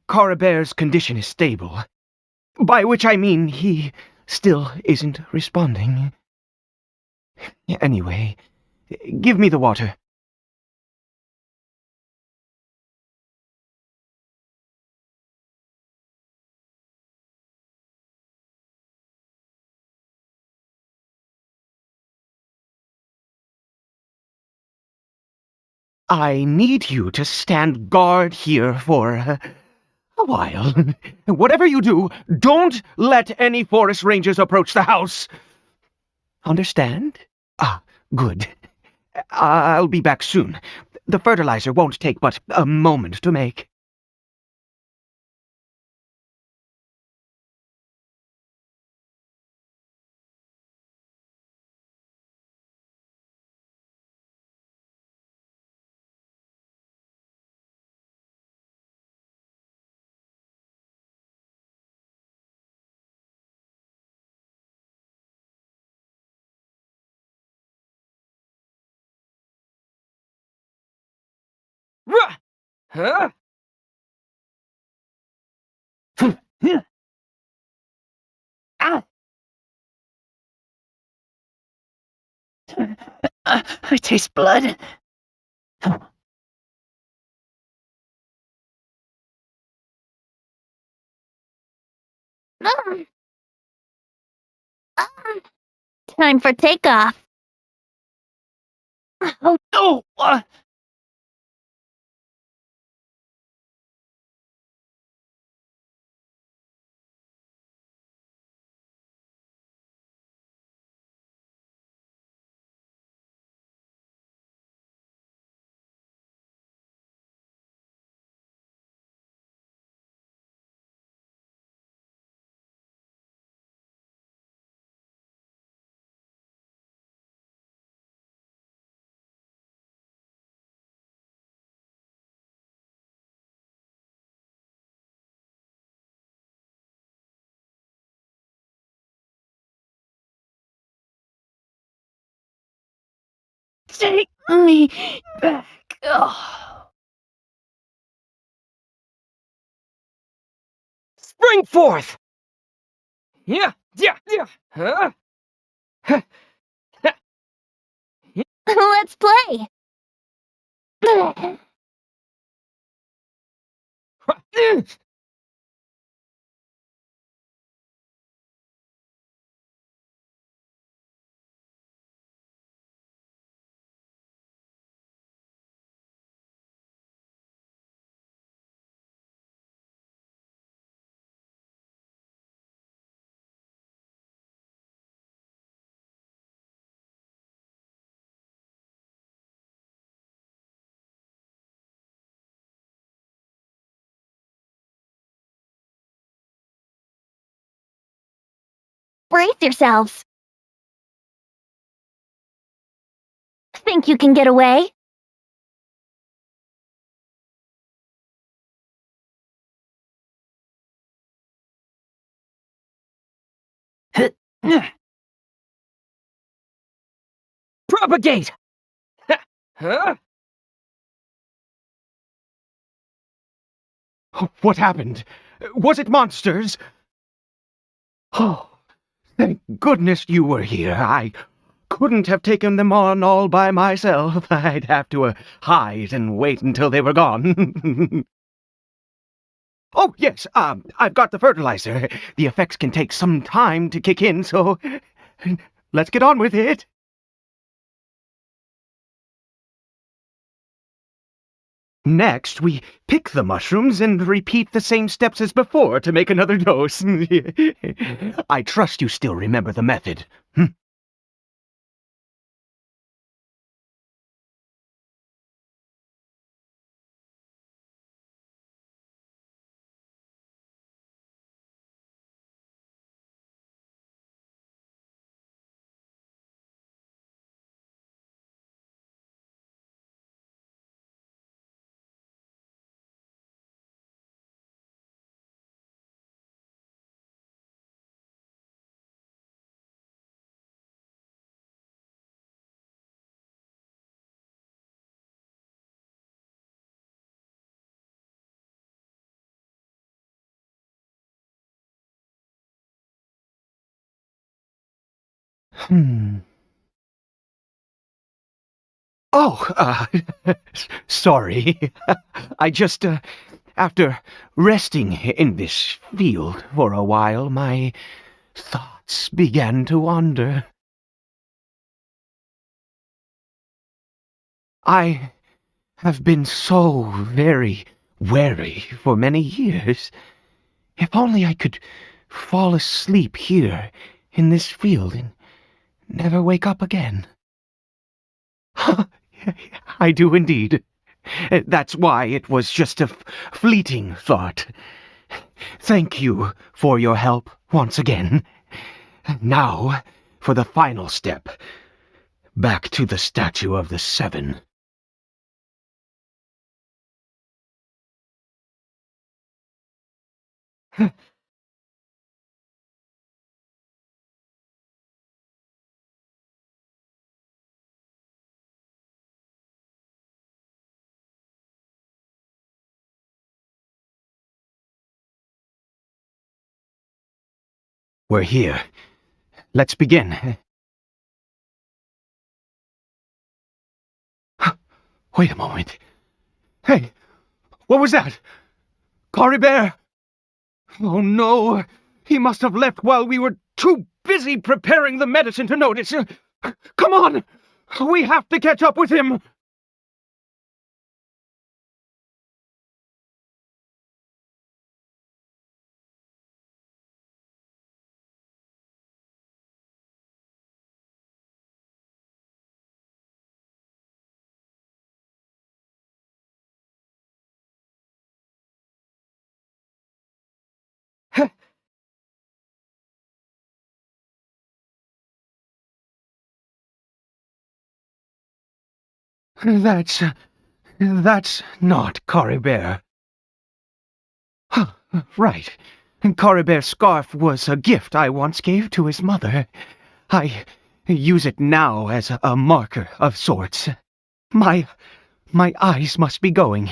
Caribert's condition is stable. By which I mean he still isn't responding. Anyway, give me the water. I need you to stand guard here for a while. Whatever you do, don't let any forest rangers approach the house. Understand? Good. I'll be back soon. The fertilizer won't take but a moment to make. Huh? I taste blood. Time for takeoff. Oh! Take me back. Oh. Spring forth! Yeah, yeah, yeah. Huh? Let's play. Brace yourselves. Think you can get away? Propagate! Huh? What happened? Was it monsters? Oh, thank goodness you were here. I couldn't have taken them on all by myself. I'd have to hide and wait until they were gone. Oh, yes, I've got the fertilizer. The effects can take some time to kick in, so let's get on with it. Next, we pick the mushrooms and repeat the same steps as before to make another dose. I trust you still remember the method. Hmm. Oh, sorry. I just, after resting in this field for a while, my thoughts began to wander. I have been so very wary for many years. If only I could fall asleep here in this field and never wake up again. I do indeed. That's why it was just a fleeting thought. Thank you for your help once again. Now, for the final step. Back to the Statue of the Seven. We're here. Let's begin. Wait a moment. Hey, what was that? Caribert! Oh no! He must have left while we were too busy preparing the medicine to notice. Come on! We have to catch up with him! That's not Caribert. Huh, right. Caribert's scarf was a gift I once gave to his mother. I use it now as a marker of sorts. My eyes must be going.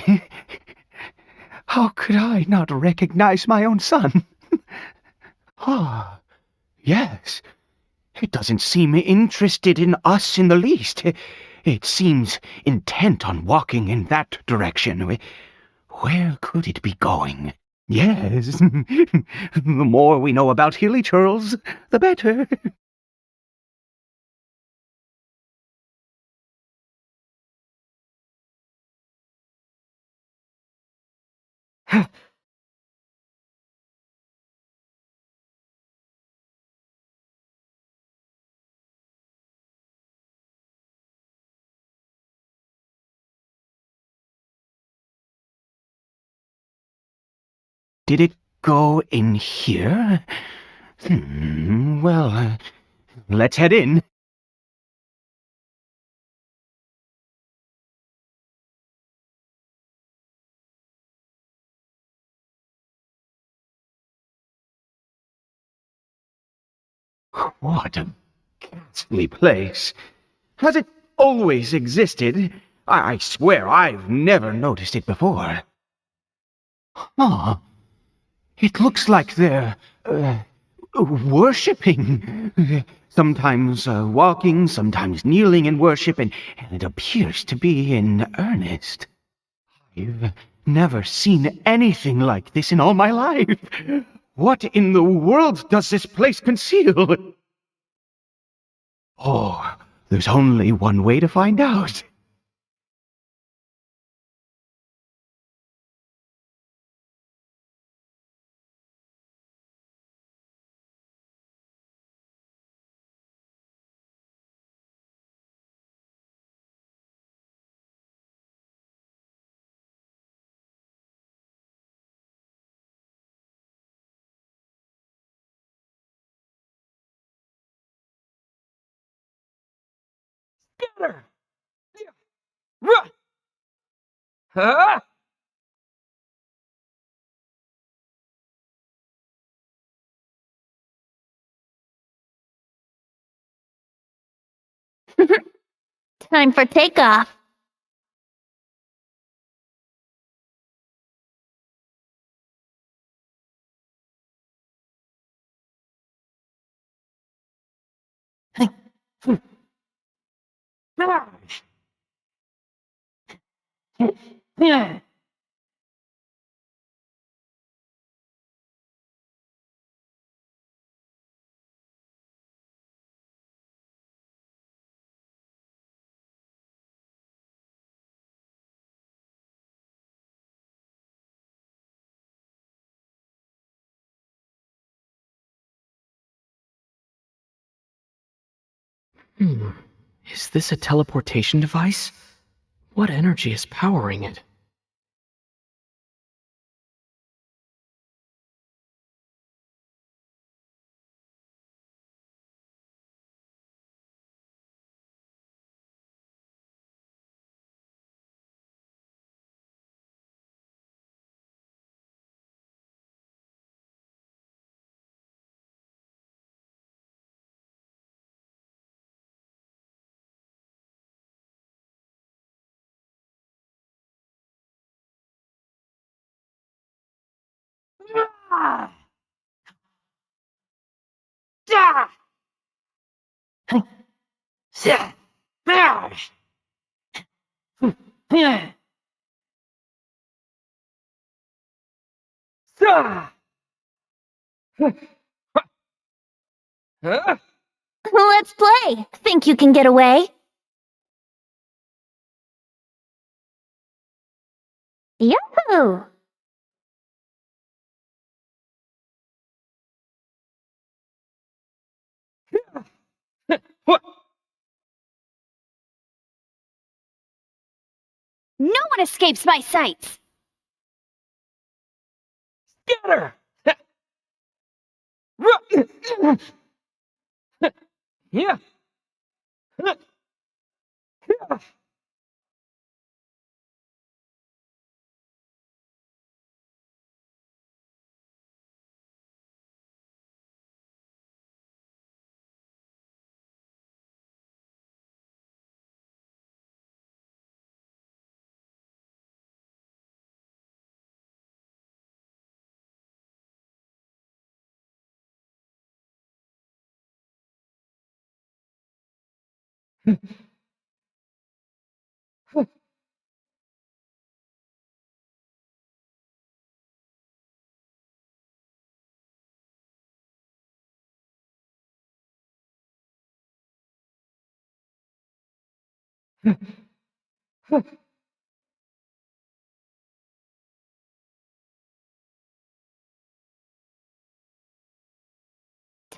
How could I not recognize my own son? Ah, yes. It doesn't seem interested in us in the least. It seems intent on walking in that direction. Where could it be going? Yes. The more we know about Hilly Churls, the better. Did it go in here? Well, let's head in. What a ghastly place. Has it always existed? I swear I've never noticed it before. Huh. It looks like they're, worshipping. Sometimes walking, sometimes kneeling in worship, and it appears to be in earnest. I've never seen anything like this in all my life. What in the world does this place conceal? Oh, there's only one way to find out. Scatter! Huh? Time for takeoff. Is this a teleportation device? What energy is powering it? Let's play. Think you can get away? Yahoo! No one escapes my sights! Get her! Yeah.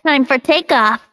Time for takeoff.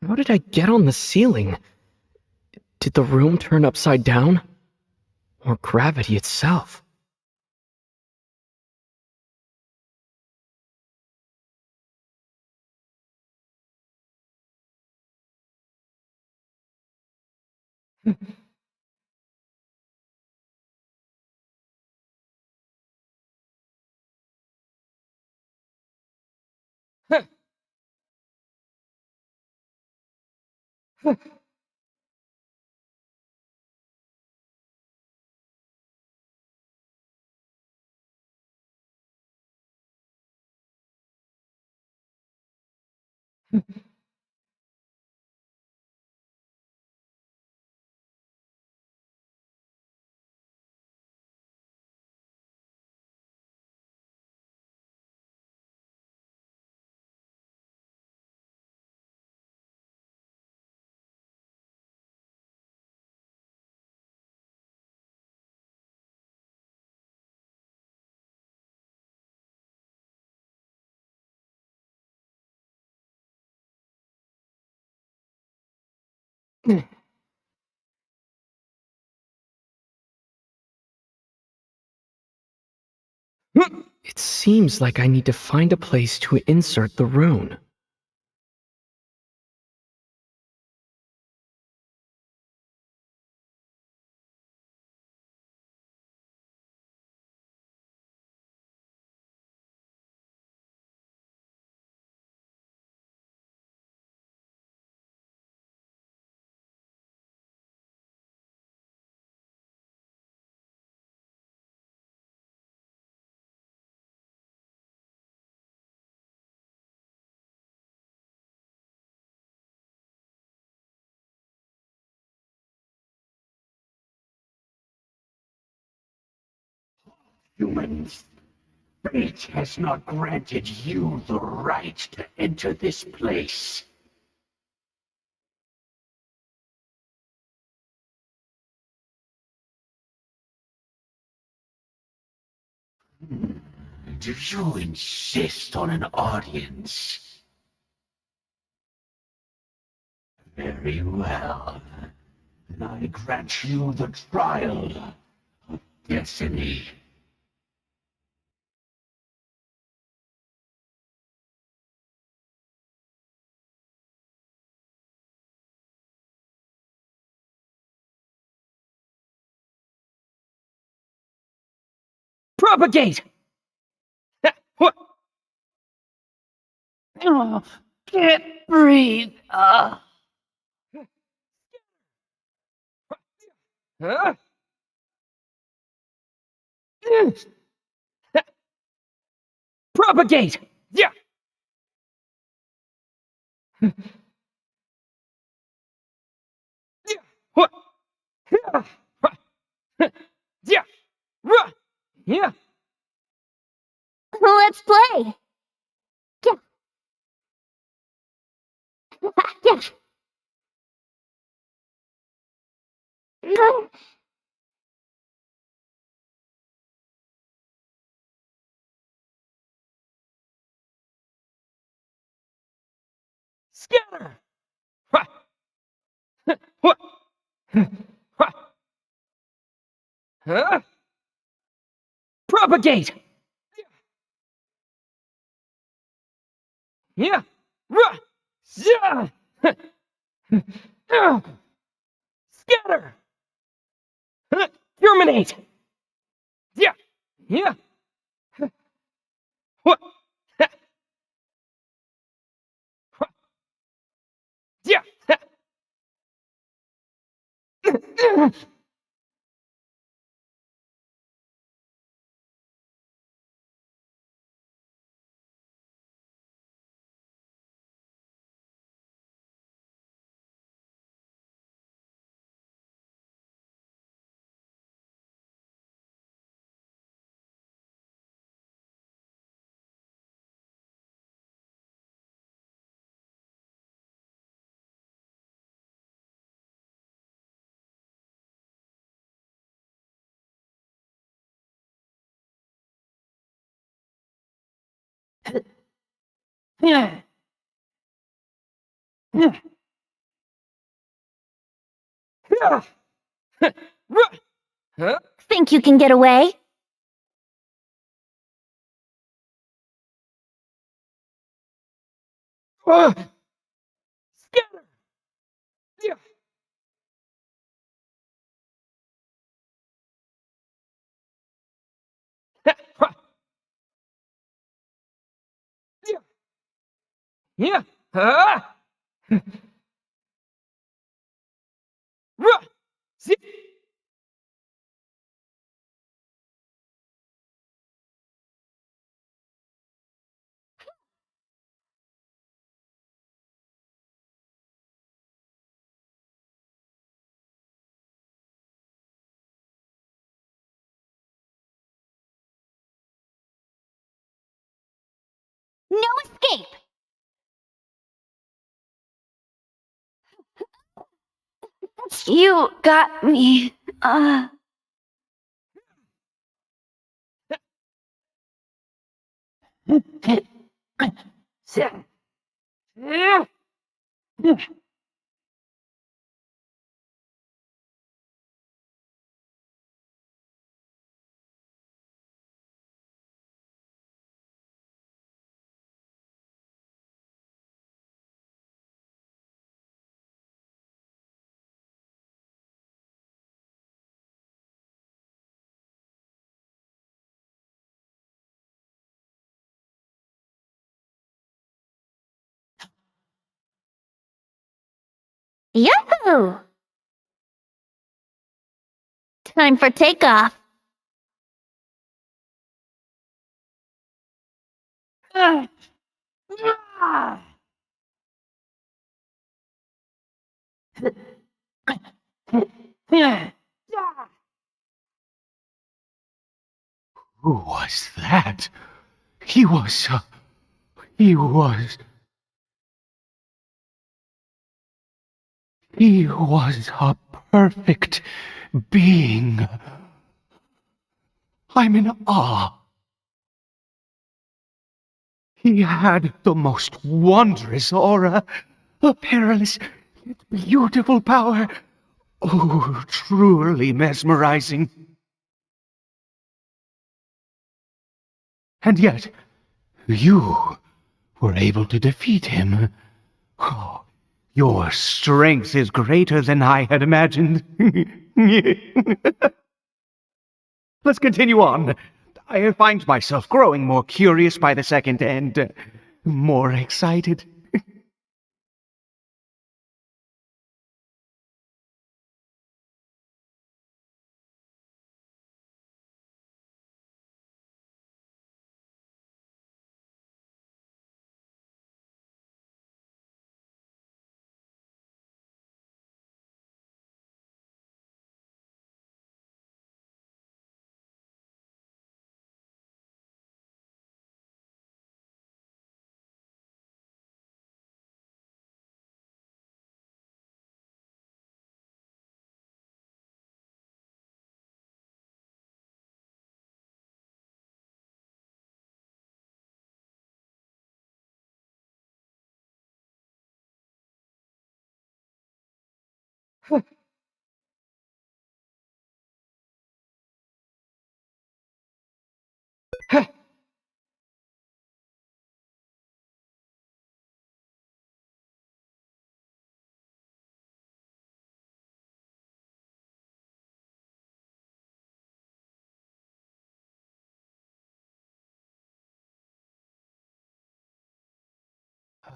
How did I get on the ceiling? Did the room turn upside down? Or gravity itself? It seems like I need to find a place to insert the rune. Humans, fate has not granted you the right to enter this place. Do you insist on an audience? Very well. Then I grant you the trial of destiny. Propagate! What? Oh, can't breathe. Huh? Propagate! Yeah. What? Yeah. Yeah. Let's play. Yeah. Yeah. Scatter! Ha! What? Ha! Huh? Propagate! Yeah! Ruh! Yeah! Scatter! Terminate! Yeah! Yeah! What? Yeah! Yeah! Huh? Think you can get away? Scatter! Yeah! Yeah! Ah! Ruh! See? No escape! You got me. Yeah! Yahoo! Time for takeoff. Who was that? He was. He was. He was a perfect being. I'm in awe. He had the most wondrous aura, a perilous yet beautiful power. Oh, truly mesmerizing. And yet, you were able to defeat him. Oh, your strength is greater than I had imagined. Let's continue on. I find myself growing more curious by the second and more excited.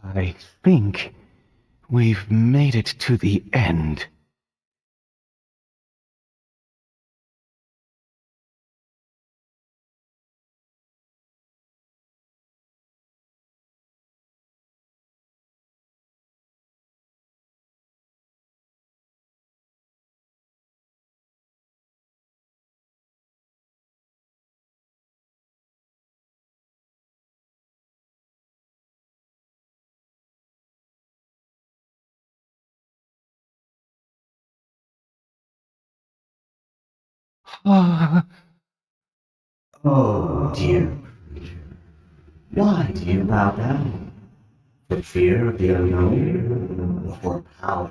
I think we've made it to the end. Oh, dear creature, why do you bow down? For fear of the unknown, or for power?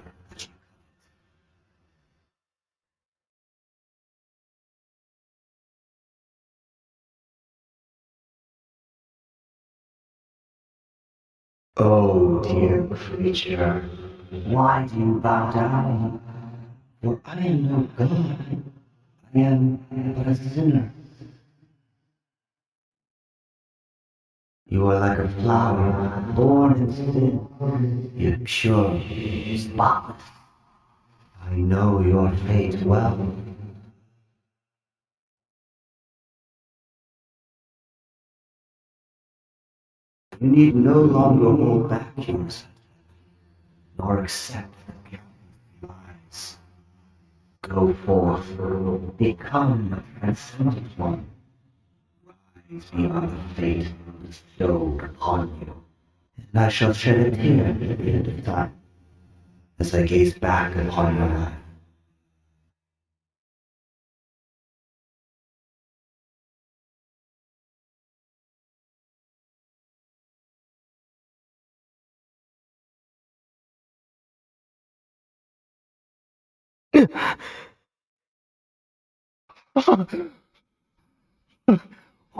Oh, dear creature, why do you bow down? For I am no god, I am but a sinner. You are like a flower, born in sin, yet pure, spotless. I know your fate well. You need no longer hold back yourself, nor accept the lies. Go forth, become a transcendent one. Rise beyond the fate bestowed upon you. And I shall shed a tear at the end of time, as I gaze back upon your life.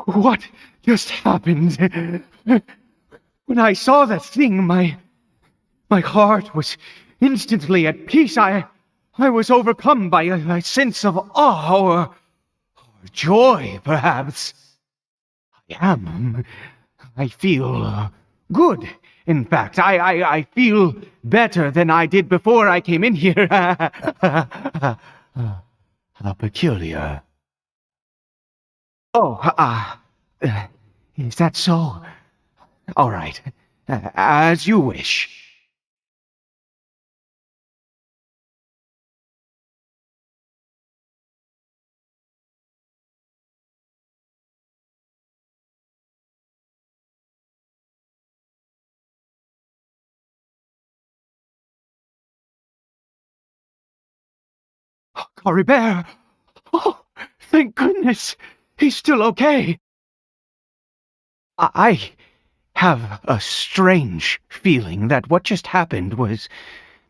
What just happened? When I saw that thing, my heart was instantly at peace. I was overcome by a sense of awe or joy, perhaps. I feel good. In fact, I feel better than I did before I came in here. How peculiar. Oh, is that so? All right. As you wish. Caribert! Oh, thank goodness! He's still okay! I have a strange feeling that what just happened was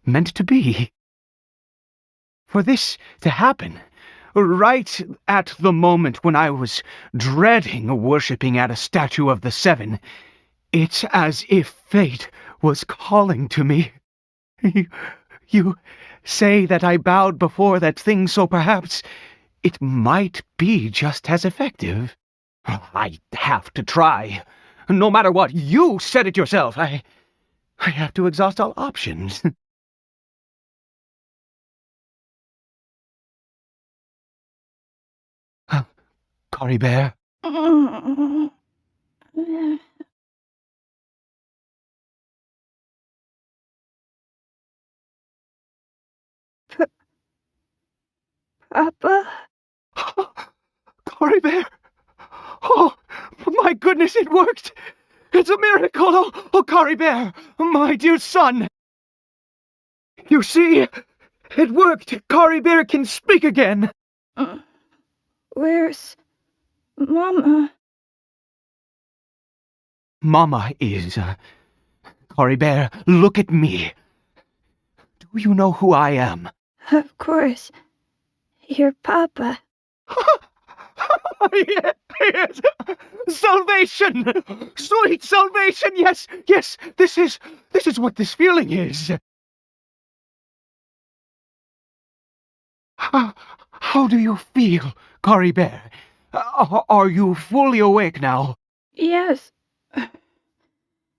meant to be. For this to happen, right at the moment when I was dreading worshipping at a statue of the Seven, it's as if fate was calling to me. You say that I bowed before that thing, so perhaps it might be just as effective. I have to try. No matter what, you said it yourself. I have to exhaust all options. Caribert? Papa? Caribert! Oh, my goodness, it worked! It's a miracle! Oh, Caribert, my dear son! You see, it worked! Caribert can speak again! Where's Mama? Mama is... Caribert, look at me. Do you know who I am? Of course. Your papa. Yes! Salvation! Sweet salvation! Yes, yes, this is what this feeling is. How do you feel, Caribert? Are you fully awake now? Yes.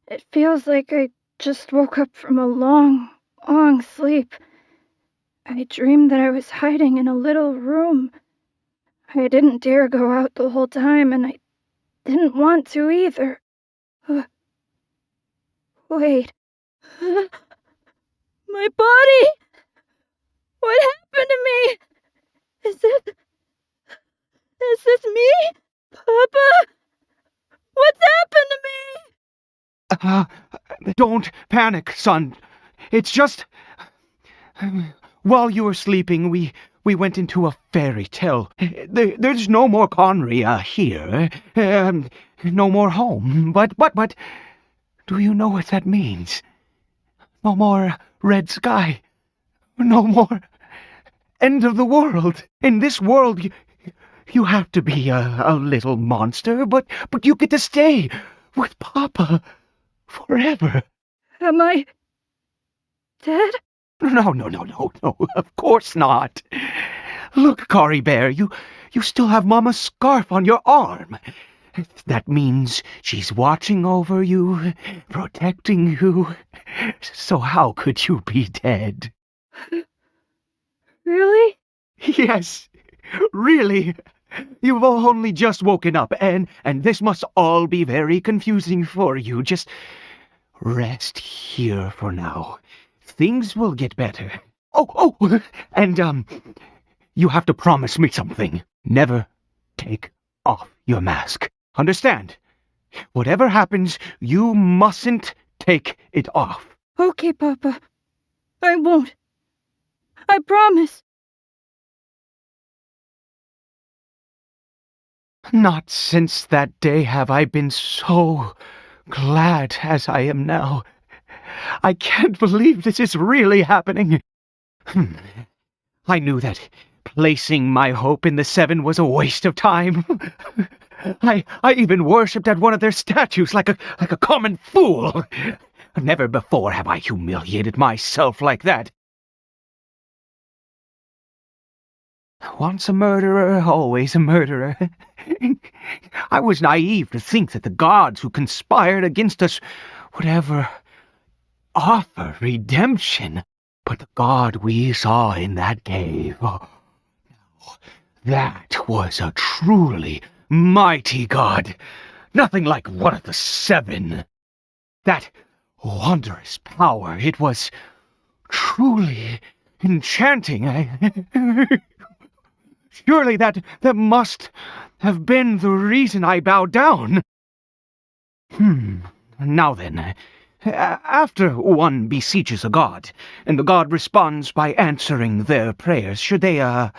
It feels like I just woke up from a long, long sleep. I dreamed that I was hiding in a little room. I didn't dare go out the whole time, and I didn't want to either. Wait. My body! What happened to me? Is this me? Papa? What's happened to me? Don't panic, son. It's just... While you were sleeping, we went into a fairy tale. There's no more Conria here. No more home. But, do you know what that means? No more red sky. No more end of the world. In this world, you have to be a little monster, but you get to stay with Papa forever. Am I dead? No, of course not. Look, Caribert, you still have Mama's scarf on your arm. That means she's watching over you, protecting you. So how could you be dead? Really? Yes, really. You've only just woken up, and this must all be very confusing for you. Just rest here for now. Things will get better. Oh, and you have to promise me something. Never take off your mask. Understand? Whatever happens, you mustn't take it off. Okay, Papa. I won't. I promise. Not since that day have I been so glad as I am now. I can't believe this is really happening. I knew that placing my hope in the Seven was a waste of time. I even worshipped at one of their statues like a common fool. Never before have I humiliated myself like that. Once a murderer, always a murderer. I was naive to think that the gods who conspired against us would ever offer redemption. But the god we saw in that cave, that was a truly mighty god. Nothing like one of the Seven. That wondrous power, it was truly enchanting. Surely that must have been the reason I bowed down. Now then, after one beseeches a god, and the god responds by answering their prayers, should they,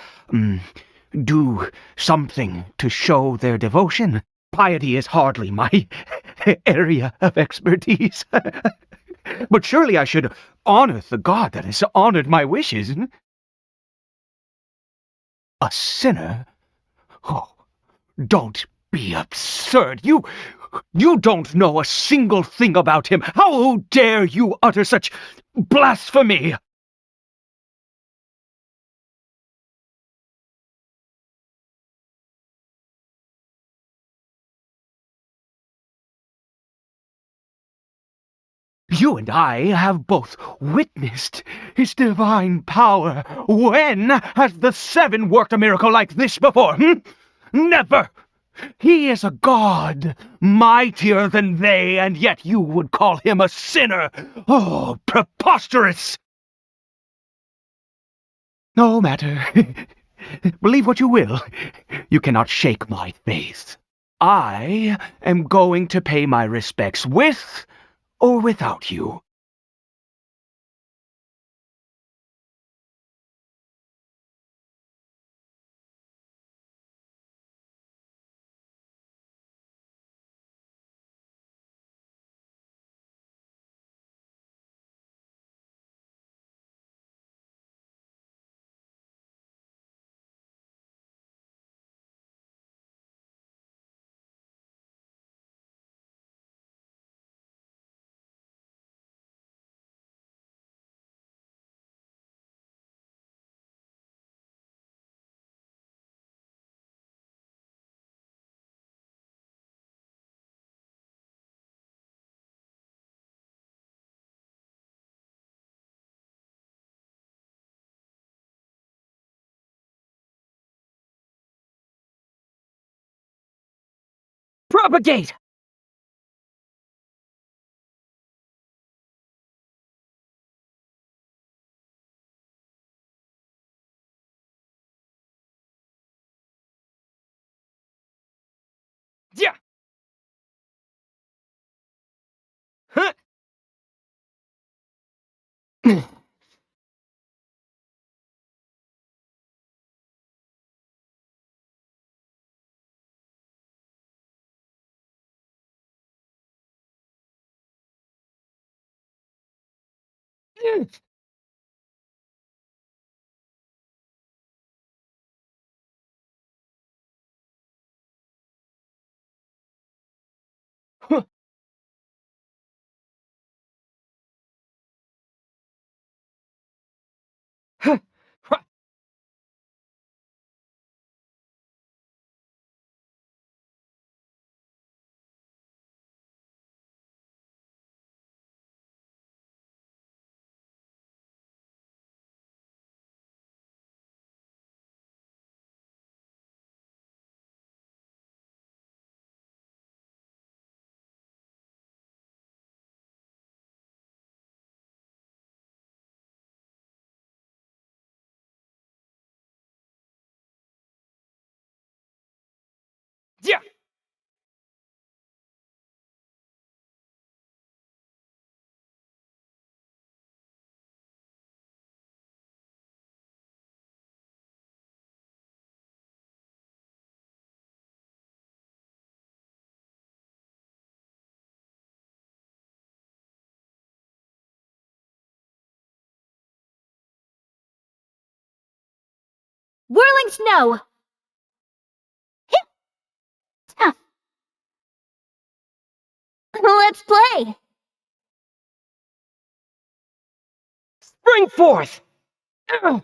do something to show their devotion? Piety is hardly my area of expertise. But surely I should honor the god that has honored my wishes. A sinner? Oh, don't be absurd. You don't know a single thing about him. How dare you utter such blasphemy? You and I have both witnessed his divine power. When has the Seven worked a miracle like this before? Never! He is a god, mightier than they, and yet you would call him a sinner. Oh, preposterous! No matter. Believe what you will. You cannot shake my faith. I am going to pay my respects with or without you. Propagate! Yeah. Huh. Yeah. Whirling snow! Let's play! Spring forth! Sakura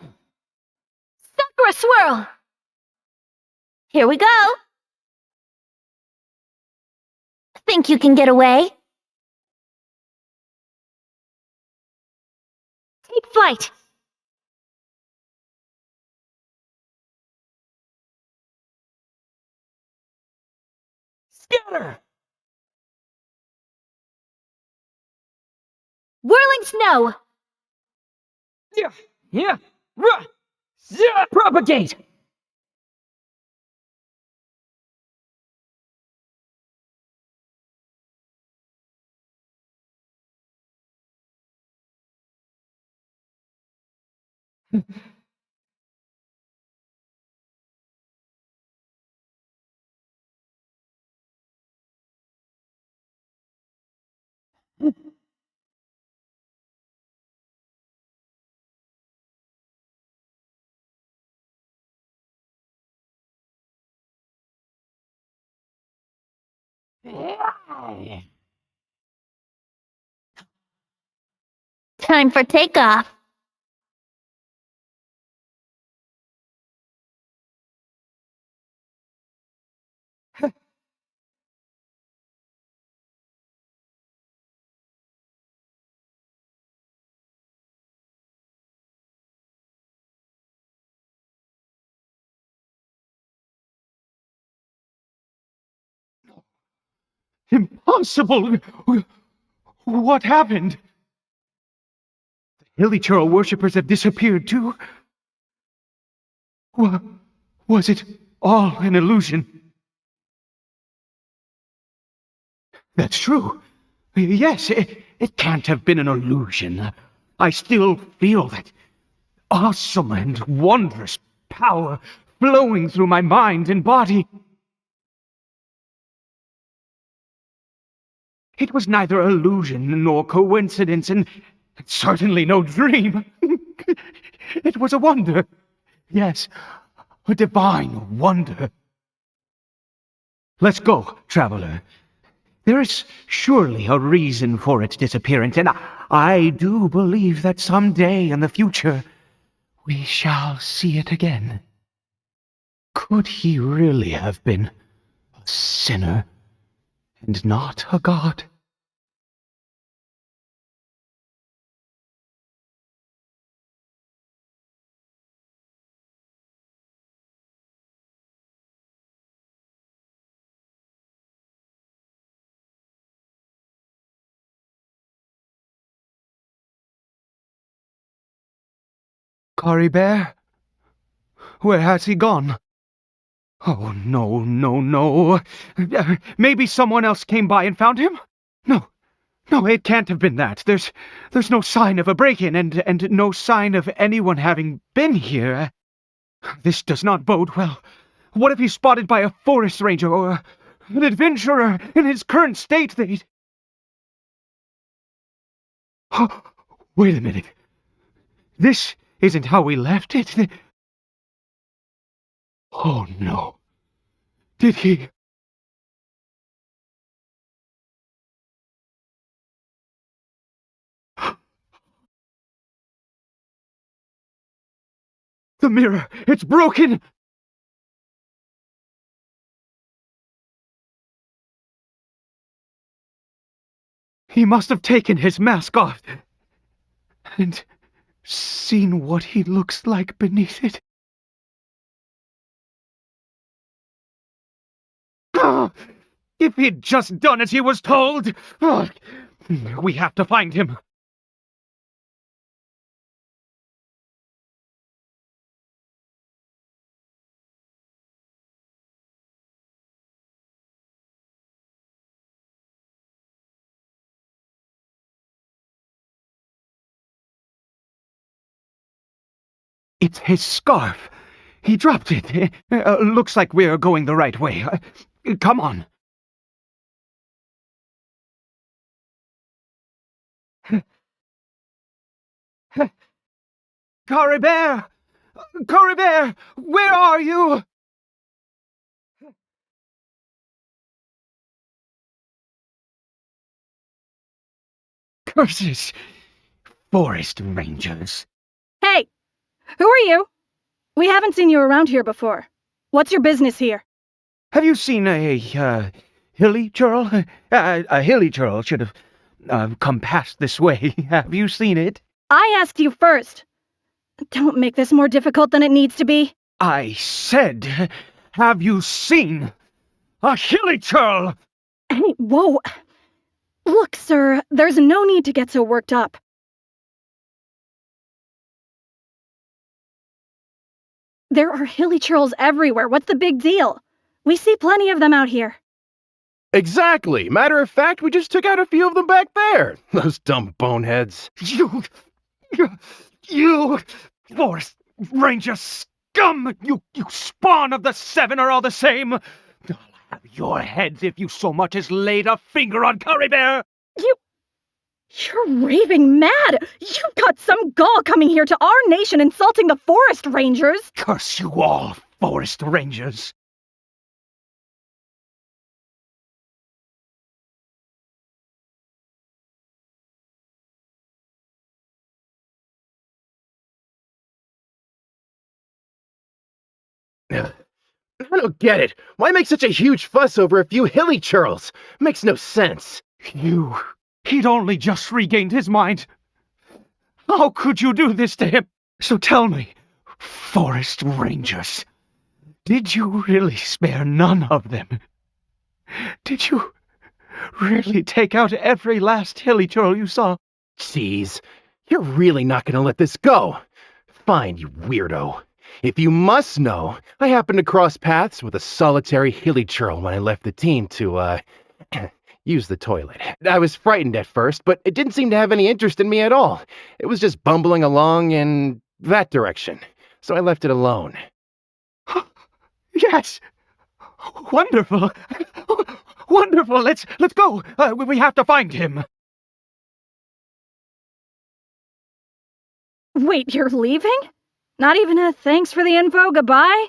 swirl! Here we go! Think you can get away? Take flight! Scatter! Whirling snow! Yeah. Yeah. Ruh. Yeah. Propagate! Time for takeoff. Impossible! What happened? The Hilichurl worshippers have disappeared too? Was it all an illusion? That's true. Yes, it can't have been an illusion. I still feel that awesome and wondrous power flowing through my mind and body. It was neither illusion nor coincidence, and certainly no dream. It was a wonder. Yes, a divine wonder. Let's go, traveler. There is surely a reason for its disappearance, and I do believe that someday in the future we shall see it again. Could he really have been a sinner and not a god? Caribert? Where has he gone? Oh, no, no, no. Maybe someone else came by and found him? No, no, it can't have been that. There's no sign of a break-in and no sign of anyone having been here. This does not bode well. What if he's spotted by a forest ranger or an adventurer in his current state? Wait a minute. This isn't how we left it. Oh, no. Did he... The mirror! It's broken! He must have taken his mask off and seen what he looks like beneath it. If he'd just done as he was told! We have to find him. It's his scarf. He dropped it. Looks like we're going the right way. Come on. Caribert! Caribert! Where are you? Curses! Forest rangers. Hey! Who are you? We haven't seen you around here before. What's your business here? Have you seen a hilly churl? A hilly churl should have come past this way. Have you seen it? I asked you first. Don't make this more difficult than it needs to be. I said, have you seen a hilly churl? Hey, whoa. Look, sir, there's no need to get so worked up. There are hilly churls everywhere. What's the big deal? We see plenty of them out here. Exactly. Matter of fact, we just took out a few of them back there. Those dumb boneheads. You forest ranger scum! You spawn of the seven are all the same. I'll have your heads if you so much as laid a finger on Caribert. You're raving mad! You've got some gall coming here to our nation insulting the forest rangers! Curse you all, forest rangers! I don't get it. Why make such a huge fuss over a few hilly churls? Makes no sense. He'd only just regained his mind. How could you do this to him? So tell me, forest rangers, did you really spare none of them? Did you really take out every last hilly churl you saw? Jeez, you're really not gonna let this go. Fine, you weirdo. If you must know, I happened to cross paths with a solitary hilly churl when I left the team to, use the toilet. I was frightened at first, but it didn't seem to have any interest in me at all. It was just bumbling along in that direction, so I left it alone. Yes! Wonderful! Wonderful! Let's go! We have to find him! Wait, you're leaving? Not even a thanks for the info, goodbye?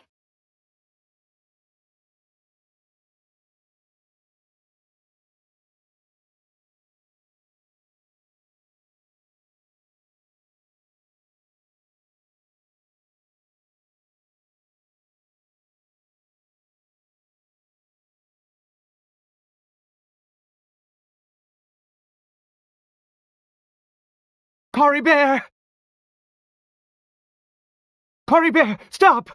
Caribert! Caribert, stop!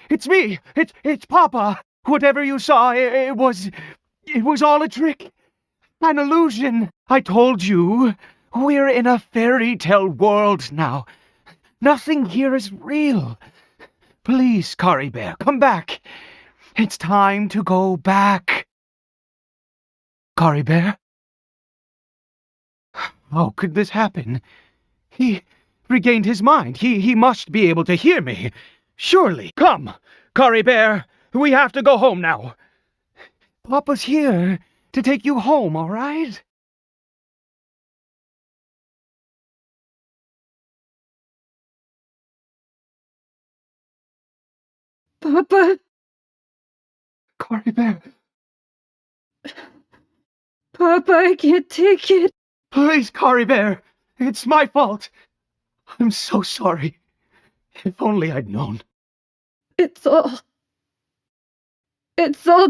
It's me! It's Papa! Whatever you saw, it was all a trick. An illusion. I told you. We're in a fairy tale world now. Nothing here is real. Please, Caribert, come back. It's time to go back. Caribert? How could this happen? He regained his mind. He must be able to hear me. Surely. Come, Caribert. We have to go home now. Papa's here to take you home, all right? Papa? Caribert. Papa, I can't take it. Please, Caribert. It's my fault. I'm so sorry. If only I'd known. It's all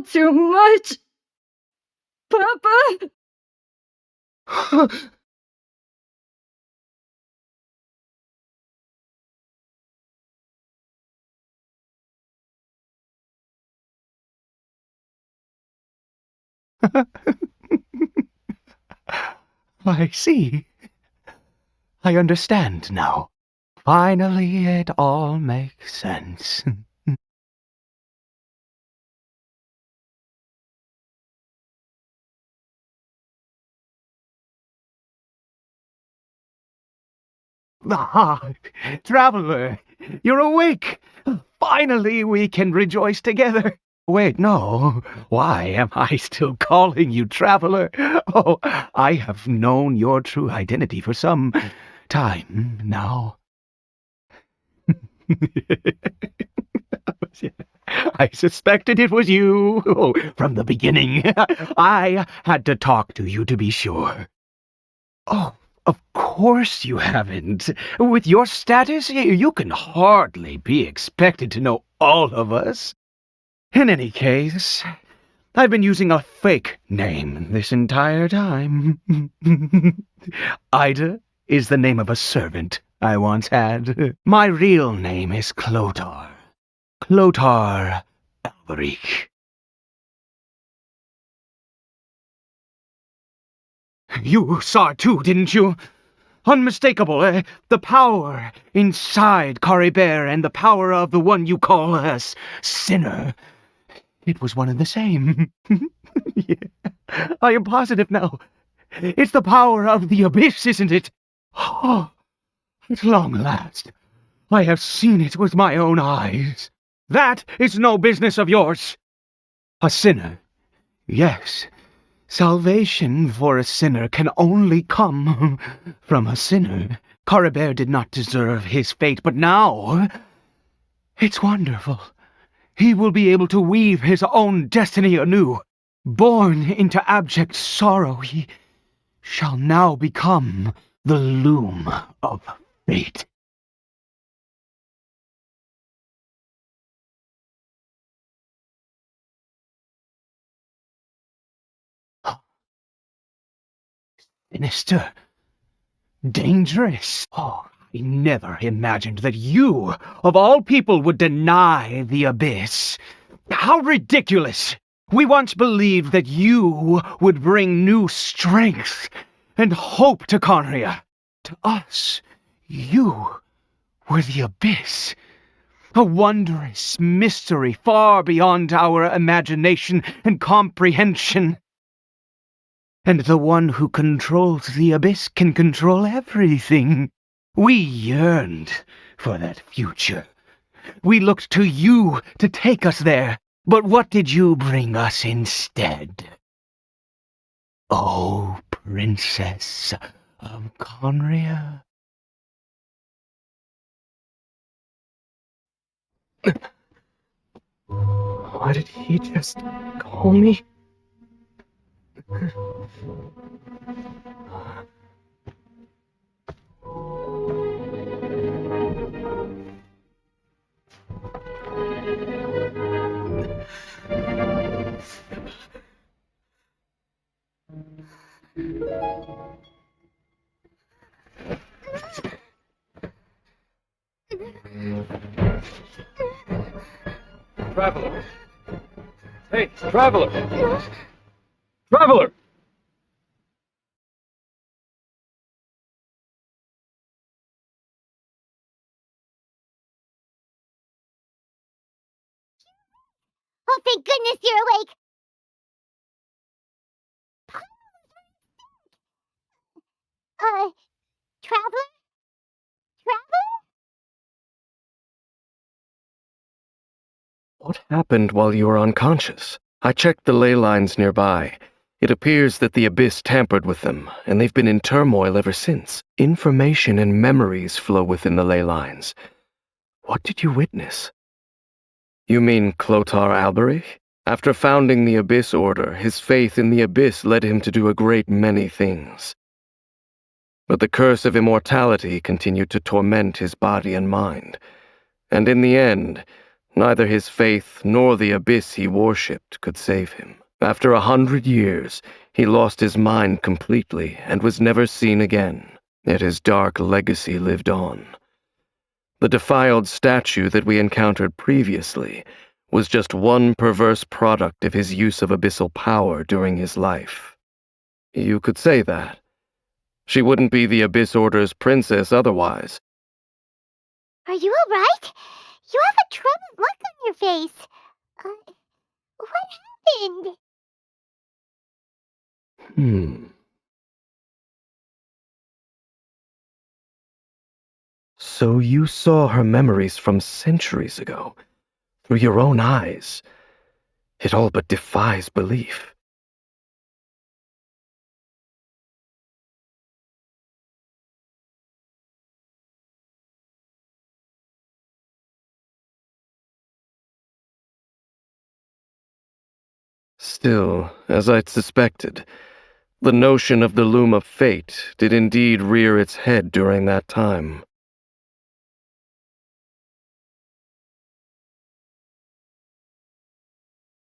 too much. Papa! I see. I understand now. Finally, it all makes sense. Ah, Traveler, you're awake. Finally, we can rejoice together. Wait, no. Why am I still calling you Traveler? Oh, I have known your true identity for some time now. I suspected it was you. Oh, from the beginning. I had to talk to you to be sure. Oh, of course you haven't. With your status, you can hardly be expected to know all of us. In any case, I've been using a fake name this entire time. Ida is the name of a servant I once had. My real name is Clotar. Clotar Alberich. You saw it too, didn't you? Unmistakable, the power inside Caribert and the power of the one you call a sinner. It was one and the same. Yeah. I am positive now. It's the power of the abyss, isn't it? Oh, at long last, I have seen it with my own eyes. That is no business of yours. A sinner, yes. Salvation for a sinner can only come from a sinner. Caribert did not deserve his fate, but now it's wonderful. He will be able to weave his own destiny anew. Born into abject sorrow, he shall now become the loom of fate. Sinister. Dangerous. Oh, I never imagined that you, of all people, would deny the abyss. How ridiculous! We once believed that you would bring new strength and hope to Conria. To us, you were the abyss. A wondrous mystery far beyond our imagination and comprehension. And the one who controls the abyss can control everything. We yearned for that future. We looked to you to take us there. But what did you bring us instead? Oh, Princess of Conria. Why did he just call me? Traveler! Hey, Traveler! Traveler! Oh, thank goodness you're awake! Traveler? Traveler? What happened while you were unconscious? I checked the ley lines nearby. It appears that the Abyss tampered with them, and they've been in turmoil ever since. Information and memories flow within the ley lines. What did you witness? You mean Clotar Alberich? After founding the Abyss Order, his faith in the Abyss led him to do a great many things. But the curse of immortality continued to torment his body and mind. And in the end, neither his faith nor the Abyss he worshipped could save him. After 100 years, he lost his mind completely and was never seen again. Yet his dark legacy lived on. The defiled statue that we encountered previously was just one perverse product of his use of abyssal power during his life. You could say that. She wouldn't be the Abyss Order's princess otherwise. Are you alright? You have a troubled look on your face. What happened? So you saw her memories from centuries ago, through your own eyes. It all but defies belief. Still, as I'd suspected, the notion of the loom of fate did indeed rear its head during that time.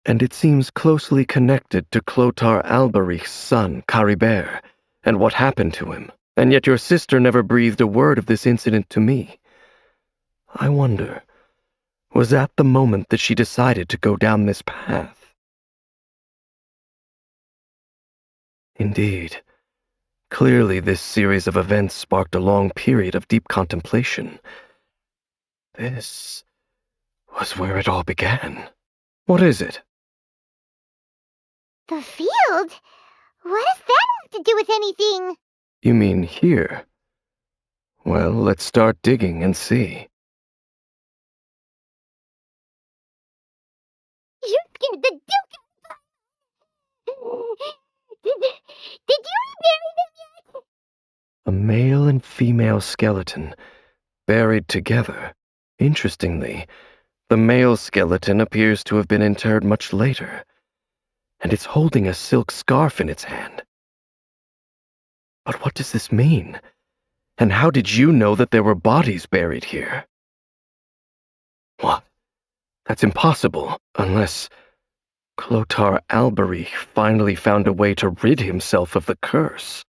And it seems closely connected to Clotar Alberich's son, Caribert, and what happened to him. And yet your sister never breathed a word of this incident to me. I wonder, was that the moment that she decided to go down this path? Indeed. Clearly, this series of events sparked a long period of deep contemplation. This was where it all began. What is it? The field? What does that have to do with anything? You mean here? Well, let's start digging and see. You scared the Duke out of Did you bury them yet? A male and female skeleton, buried together. Interestingly, the male skeleton appears to have been interred much later, and it's holding a silk scarf in its hand. But what does this mean? And how did you know that there were bodies buried here? What? That's impossible, unless Clotar Alberich finally found a way to rid himself of the curse.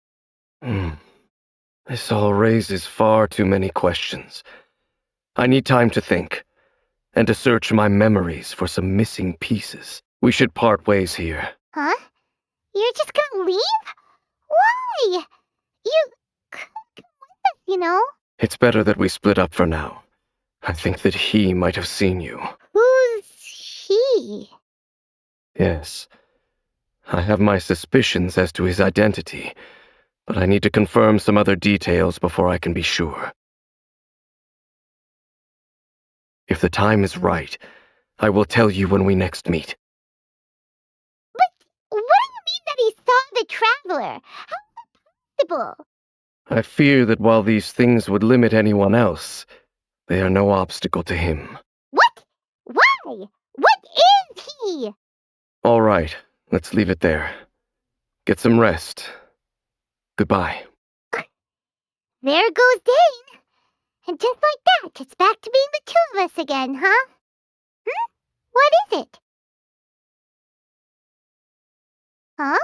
This all raises far too many questions. I need time to think, and to search my memories for some missing pieces. We should part ways here. Huh? You're just gonna leave? Why? You could come with us, you know? It's better that we split up for now. I think that he might have seen you. Who's he? Yes. I have my suspicions as to his identity, but I need to confirm some other details before I can be sure. If the time is right, I will tell you when we next meet. But what do you mean that he saw the traveler? How is that possible? I fear that while these things would limit anyone else, they are no obstacle to him. What? Why? What is he? All right, let's leave it there. Get some rest. Goodbye. There goes Dane. And just like that, it's back to being the two of us again, huh? What is it? Huh?